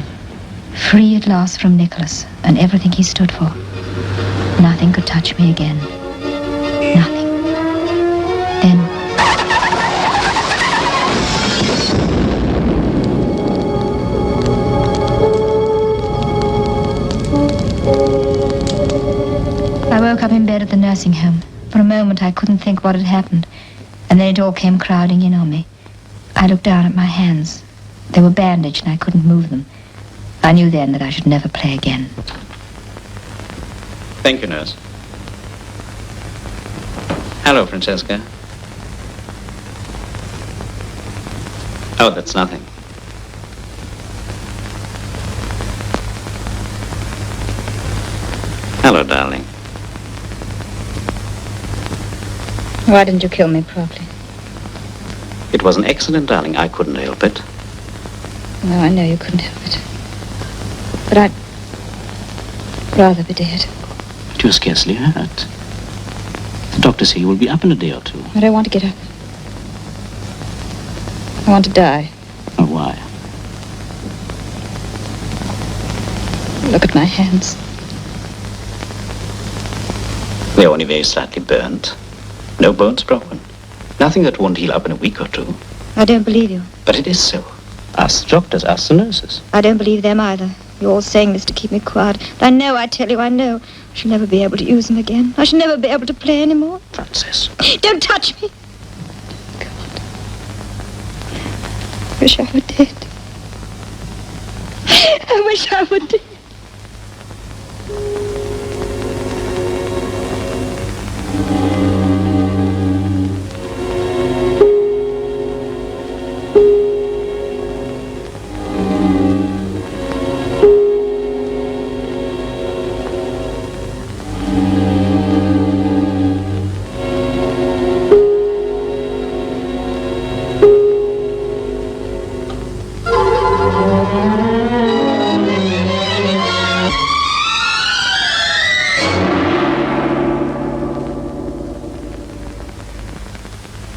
Free at last from Nicholas and everything he stood for. Nothing could touch me again. Nothing. Then... I woke up in bed at the nursing home. For a moment I couldn't think what had happened. And then it all came crowding in on me. I looked down at my hands. They were bandaged and I couldn't move them. I knew then that I should never play again. Thank you, nurse. Hello, Francesca. Oh, that's nothing. Hello, darling. Why didn't you kill me properly? It was an accident, darling. I couldn't help it. No, I know you couldn't help it. But I'd rather be dead. But you're scarcely hurt. The doctors say you will be up in a day or two. I don't want to get up. I want to die. Oh, why? Look at my hands. They're only very slightly burnt. No bones broken. Nothing that won't heal up in a week or two. I don't believe you. But it is so. Ask the doctors, ask the nurses. I don't believe them either. You're all saying this to keep me quiet. But I know, I tell you, I know. I shall never be able to use them again. I shall never be able to play anymore. Francesca. Don't touch me. God. I wish I were dead. I wish I were dead.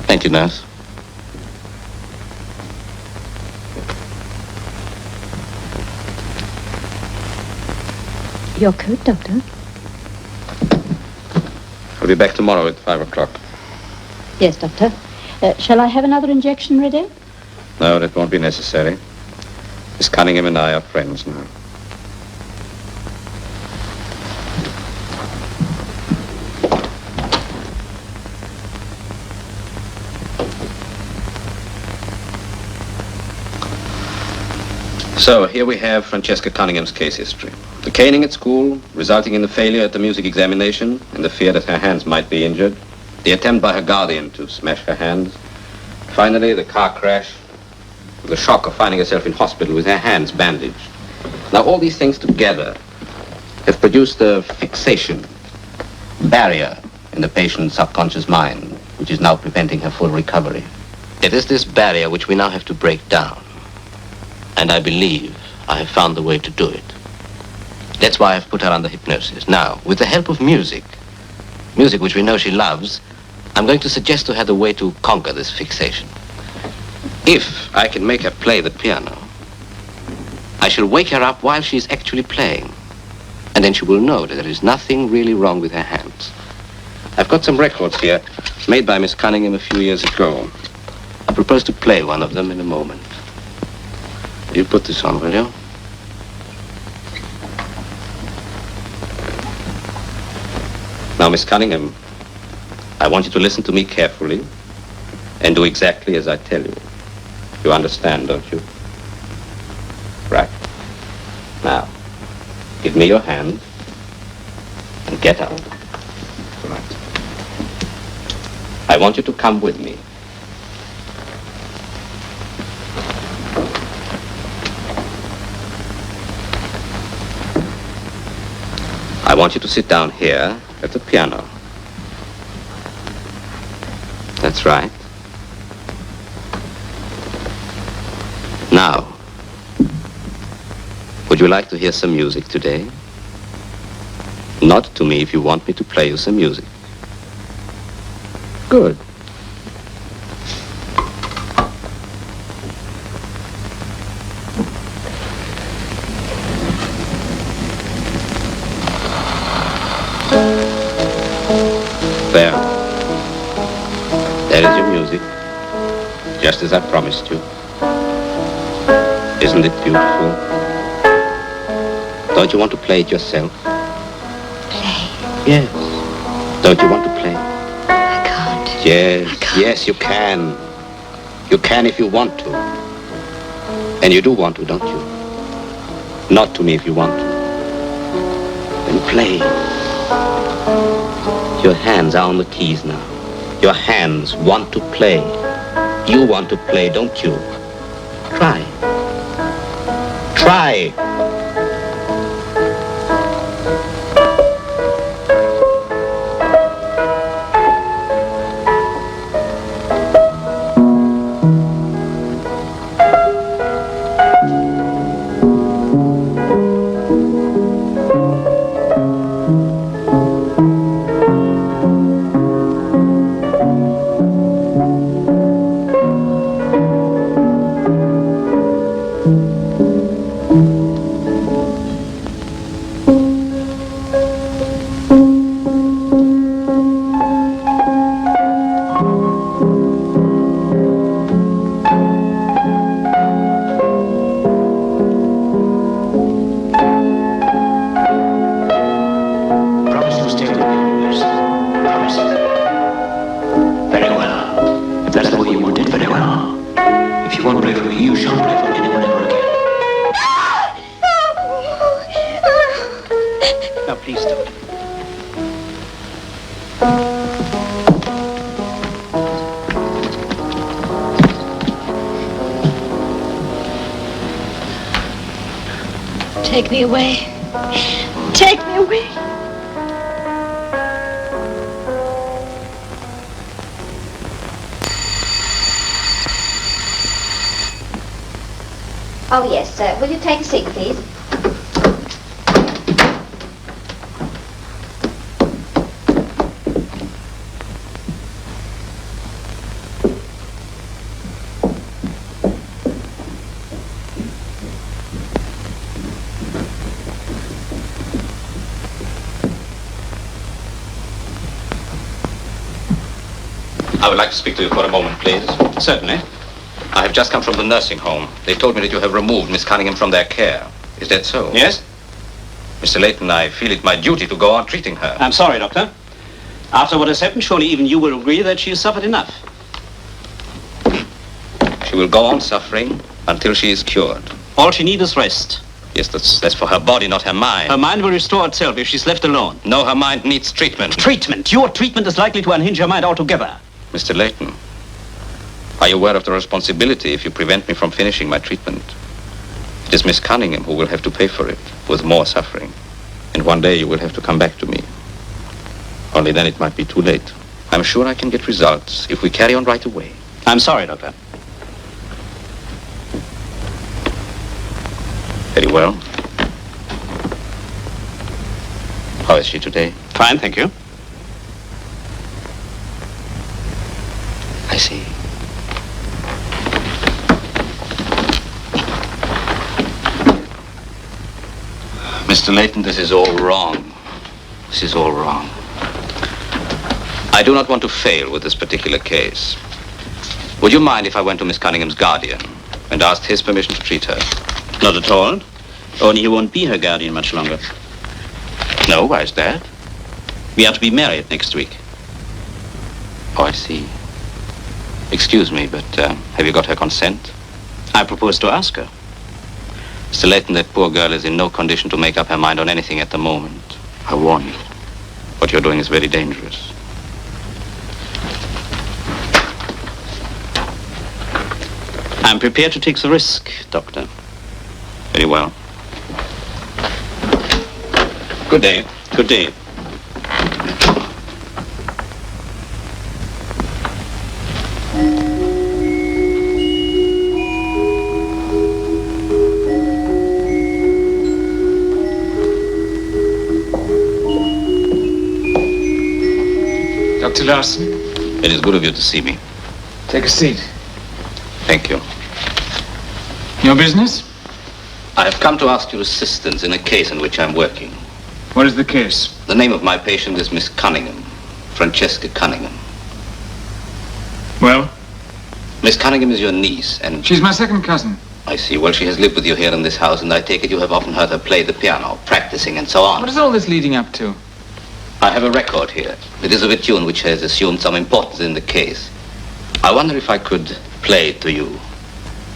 Thank you, nurse. Your coat, Doctor? I'll be back tomorrow at 5 o'clock. Yes, Doctor. Shall I have another injection ready? No, that won't be necessary. Miss Cunningham and I are friends now. So, here we have Francesca Cunningham's case history. The caning at school, resulting in the failure at the music examination, and the fear that her hands might be injured. The attempt by her guardian to smash her hands. Finally, the car crash, the shock of finding herself in hospital with her hands bandaged. Now, all these things together have produced a fixation, barrier in the patient's subconscious mind, which is now preventing her full recovery. It is this barrier which we now have to break down. And I believe I have found the way to do it. That's why I've put her under hypnosis. Now, with the help of music which we know she loves, I'm going to suggest to her the way to conquer this fixation. If I can make her play the piano, I shall wake her up while she's actually playing. And then she will know that there is nothing really wrong with her hands. I've got some records here, made by Miss Cunningham a few years ago. I propose to play one of them in a moment. You put this on, will you? Now, Miss Cunningham, I want you to listen to me carefully and do exactly as I tell you. You understand, don't you? Right. Now, give me your hand and get up. Right. I want you to come with me. I want you to sit down here at the piano. That's right. Now, would you like to hear some music today? Nod to me if you want me to play you some music. Good. There. There is your music. Just as I promised you. Isn't it beautiful? Don't you want to play it yourself? Play? Yes. Don't you want to play? I can't. Yes, I can't. yes, you can. You can if you want to. And you do want to, don't you? Not to me if you want to. Then play. Your hands are on the keys now. Your hands want to play. You want to play, don't you? Try. Try. Take me away. Take me away. Oh, yes, sir. Will you take a seat, please? I would like to speak to you for a moment, please. Certainly. I have just come from the nursing home. They told me that you have removed Miss Cunningham from their care. Is that so? Yes? Mr. Layton, I feel it my duty to go on treating her. I'm sorry, Doctor. After what has happened, surely even you will agree that she has suffered enough. She will go on suffering until she is cured. All she needs is rest. Yes, that's for her body, not her mind. Her mind will restore itself if she's left alone. No, her mind needs treatment. Treatment? Your treatment is likely to unhinge her mind altogether. Mr. Layton, are you aware of the responsibility if you prevent me from finishing my treatment? It is Miss Cunningham who will have to pay for it, with more suffering. And one day you will have to come back to me. Only then it might be too late. I'm sure I can get results if we carry on right away. I'm sorry, Doctor. Very well. How is she today? Fine, thank you. I see. Mr. Layton, this is all wrong. This is all wrong. I do not want to fail with this particular case. Would you mind if I went to Miss Cunningham's guardian and asked his permission to treat her? Not at all. Only he won't be her guardian much longer. No, why is that? We are to be married next week. Oh, I see. Excuse me, but have you got her consent? I propose to ask her. Mr. Layton, that poor girl is in no condition to make up her mind on anything at the moment. I warn you. What you're doing is very dangerous. I'm prepared to take the risk, Doctor. Very well. Good day. Good day. Dr. Larson, It is good of you to see me. take a seat. Thank you. Your business? I have come to ask your assistance in a case in which I'm working. What is the case? The name of my patient is Miss Cunningham. Francesca Cunningham. Well? Miss Cunningham is your niece, and... She's my second cousin. I see. Well, she has lived with you here in this house, and I take it you have often heard her play the piano, practicing and so on. What is all this leading up to? I have a record here. It is of a tune which has assumed some importance in the case. I wonder if I could play it to you.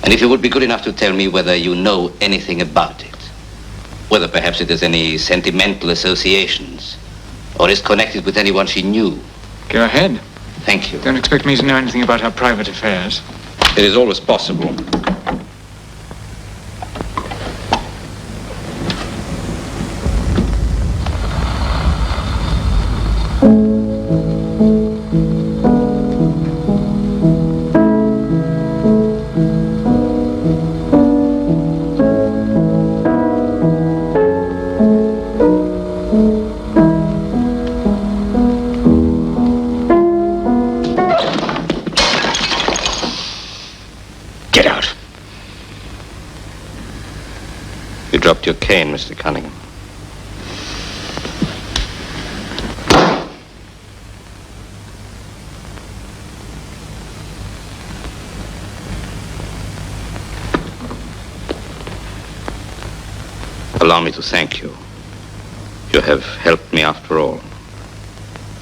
And if you would be good enough to tell me whether you know anything about it. Whether perhaps it has any sentimental associations, or is connected with anyone she knew. Go ahead. Thank you. Don't expect me to know anything about her private affairs. It is always possible. You dropped your cane, Mr. Cunningham. Allow me to thank you. You have helped me after all.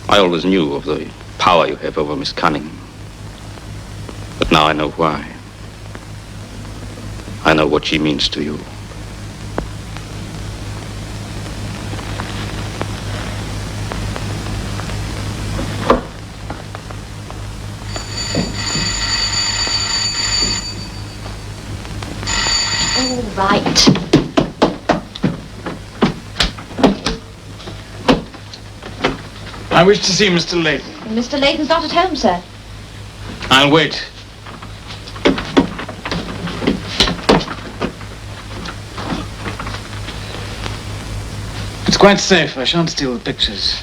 I always knew of the power you have over Miss Cunningham. But now I know why. I know what she means to you. Right. I wish to see Mr. Layton. Mr. Layton's not at home, sir. I'll wait. It's quite safe. I shan't steal the pictures.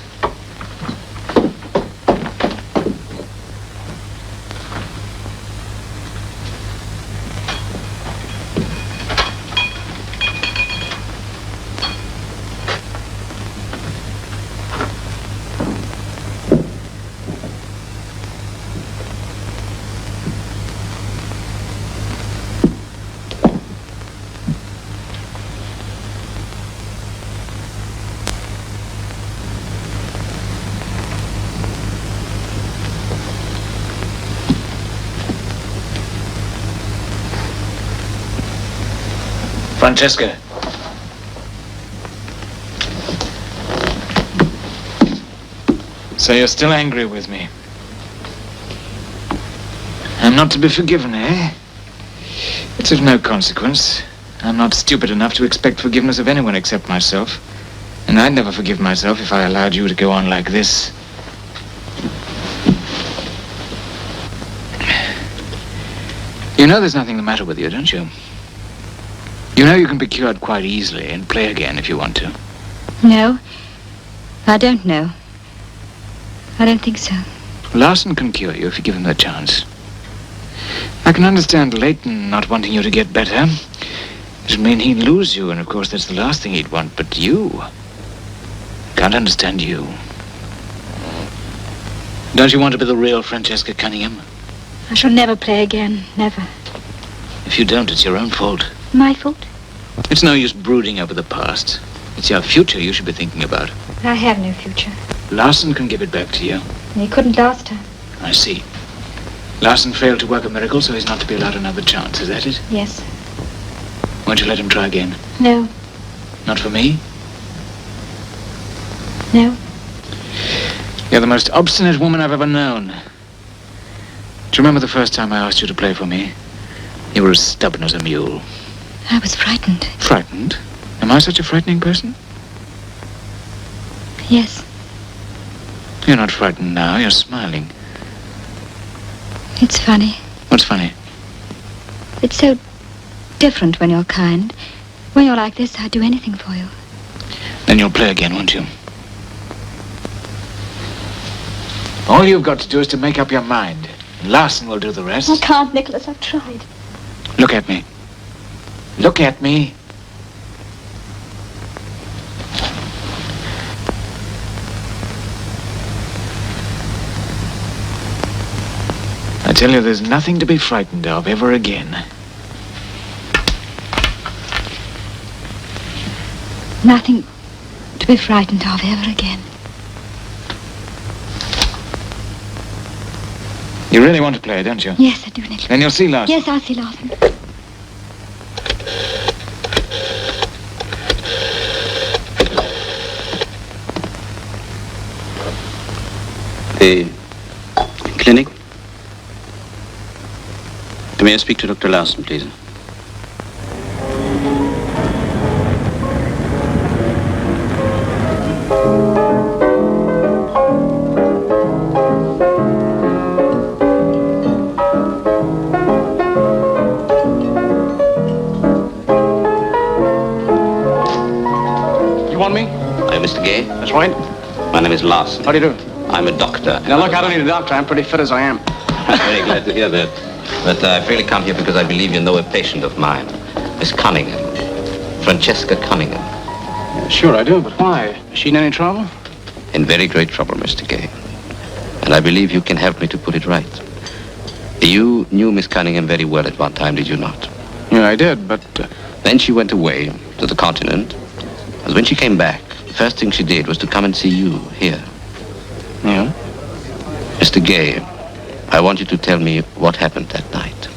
Francesca. So you're still angry with me? I'm not to be forgiven, eh? It's of no consequence. I'm not stupid enough to expect forgiveness of anyone except myself. And I'd never forgive myself if I allowed you to go on like this. You know there's nothing the matter with you, don't you? You know you can be cured quite easily and play again if you want to. No, I don't know. I don't think so. Larson can cure you if you give him the chance. I can understand Layton not wanting you to get better. It'd mean he'd lose you, and of course that's the last thing he'd want. But you... can't understand you. Don't you want to be the real Francesca Cunningham? I shall never play again, never. If you don't, it's your own fault. My fault? It's no use brooding over the past. It's your future you should be thinking about. I have no future. Larson can give it back to you. He couldn't last time. I see. Larson failed to work a miracle, so he's not to be allowed another chance. Is that it? Yes. Won't you let him try again? No. Not for me? No. You're the most obstinate woman I've ever known. Do you remember the first time I asked you to play for me? You were as stubborn as a mule. I was frightened. Frightened? Am I such a frightening person? Yes. You're not frightened now. You're smiling. It's funny. What's funny? It's so different when you're kind. When you're like this, I'd do anything for you. Then you'll play again, won't you? All you've got to do is to make up your mind. Larson will do the rest. I can't, Nicholas. I've tried. Look at me. Look at me. tell you there's nothing to be frightened of ever again. Nothing to be frightened of ever again. You really want to play, don't you? Yes, I do, Nicholas. Then you'll see Larson. Yes, I'll see Larson. The clinic? May I speak to Dr. Larson, please? You want me? Mr. Gay? That's right. My name is Larson. How do you do? I'm a doctor. Now, look, I don't need a doctor. I'm pretty fit as I am. I'm very glad to hear that. But I've really come here because I believe you know a patient of mine, Miss Cunningham. Francesca Cunningham. Sure I do, but why? Is she in any trouble? In very great trouble, Mr. Gay. And I believe you can help me to put it right. You knew Miss Cunningham very well at one time, did you not? Yeah, I did, but... Then she went away to the continent. And when she came back, the first thing she did was to come and see you here. Yeah? Mr. Gay, I want you to tell me what happened that night.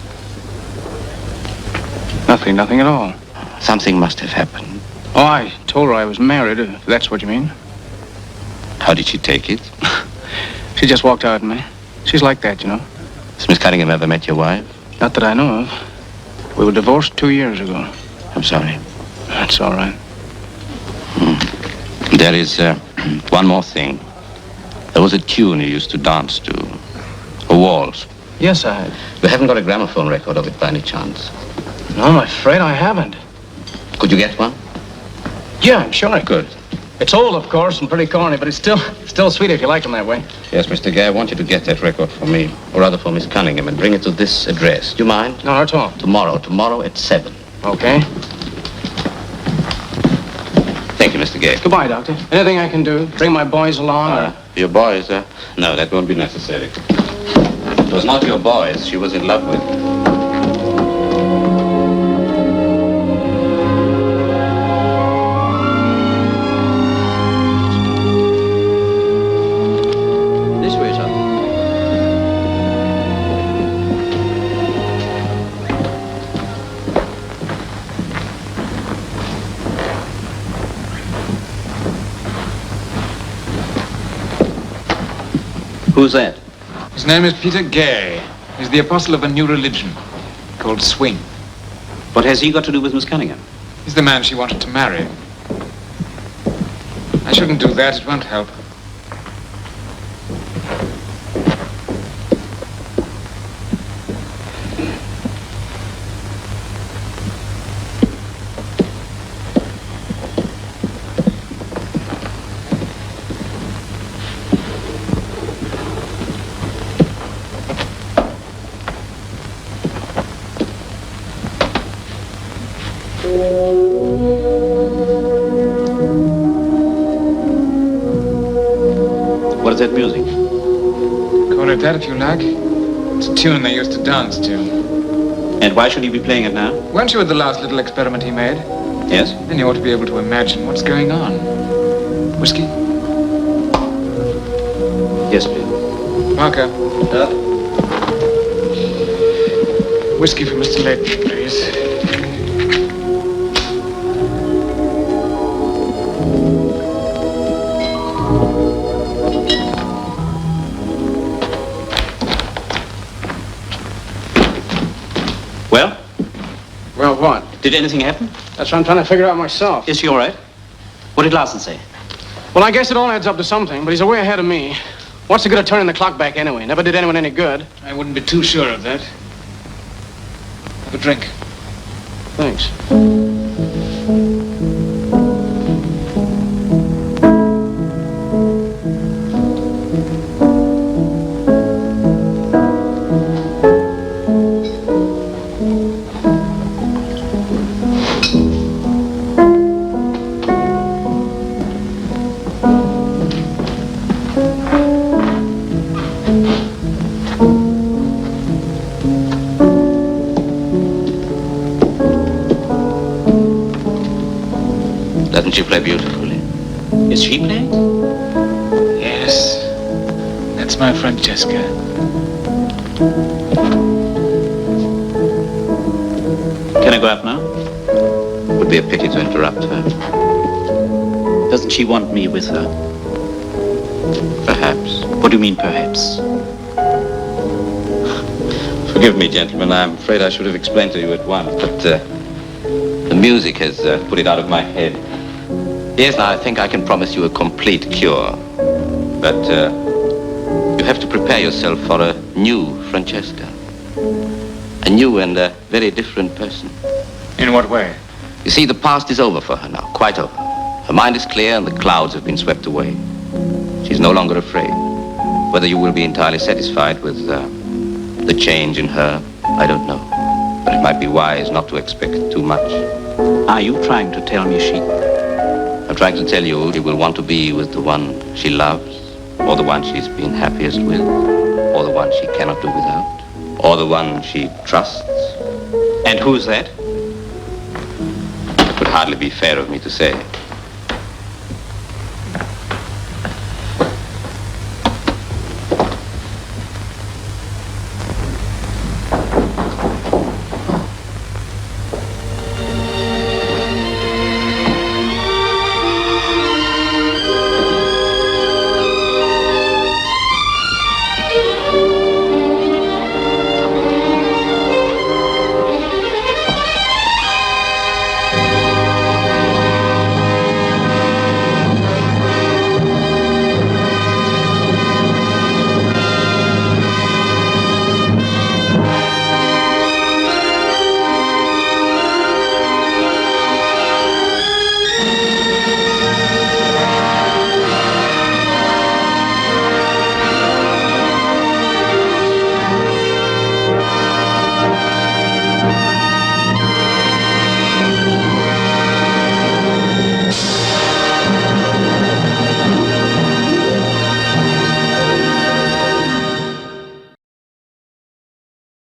Nothing at all. Something must have happened. Oh, I told her I was married, if that's what you mean. How did she take it? She just walked out on me. She's like that, you know. Has Miss Cunningham ever met your wife? Not that I know of. We were divorced 2 years ago. I'm sorry. That's all right. There is one more thing. There was a tune you used to dance to. A waltz. Yes, I had. You haven't got a gramophone record of it by any chance? No, I'm afraid I haven't. Could you get one? Yeah, I'm sure I could. Good. It's old, of course, and pretty corny, but it's still sweet if you like them that way. Yes, Mr. Gay, I want you to get that record for me, or rather for Miss Cunningham, and bring it to this address. Do you mind? No, not at all. Tomorrow at 7. Okay. Thank you, Mr. Gay. Goodbye, Doctor. Anything I can do? Bring my boys along, or... Your boys, No, that won't be necessary. It was not your boys she was in love with. This way, sir. Who's that? His name is Peter Gay. He's the apostle of a new religion called swing. What has he got to do with Miss Cunningham? He's the man she wanted to marry. I shouldn't do that. It won't help. What is that music? Call it that if you like. It's a tune they used to dance to. And why should he be playing it now? Weren't you at the last little experiment he made? Yes? Then you ought to be able to imagine what's going on. Whiskey? Yes, please. Parker. Whiskey for Mr. Layton, please. Well? Well, what? Did anything happen? That's what I'm trying to figure out myself. Is she all right? What did Larson say? Well, I guess it all adds up to something, but he's way ahead of me. What's the good of turning the clock back anyway? Never did anyone any good. I wouldn't be too sure of that. Have a drink. Thanks. Don't you play beautifully? Is she playing? Yes. That's my Francesca. Can I go up now? Would be a pity to interrupt her. Doesn't she want me with her? Perhaps. What do you mean, perhaps? Forgive me, gentlemen. I'm afraid I should have explained to you at once, but the music has put it out of my head. Yes, now I think I can promise you a complete cure. But you have to prepare yourself for a new Francesca. A new and very different person. In what way? You see, the past is over for her now, quite over. Her mind is clear and the clouds have been swept away. She's no longer afraid. Whether you will be entirely satisfied with the change in her, I don't know. But it might be wise not to expect too much. Are you trying to tell me she... I'm trying to tell you she will want to be with the one she loves, or the one she's been happiest with, or the one she cannot do without, or the one she trusts. And who's that? It would hardly be fair of me to say.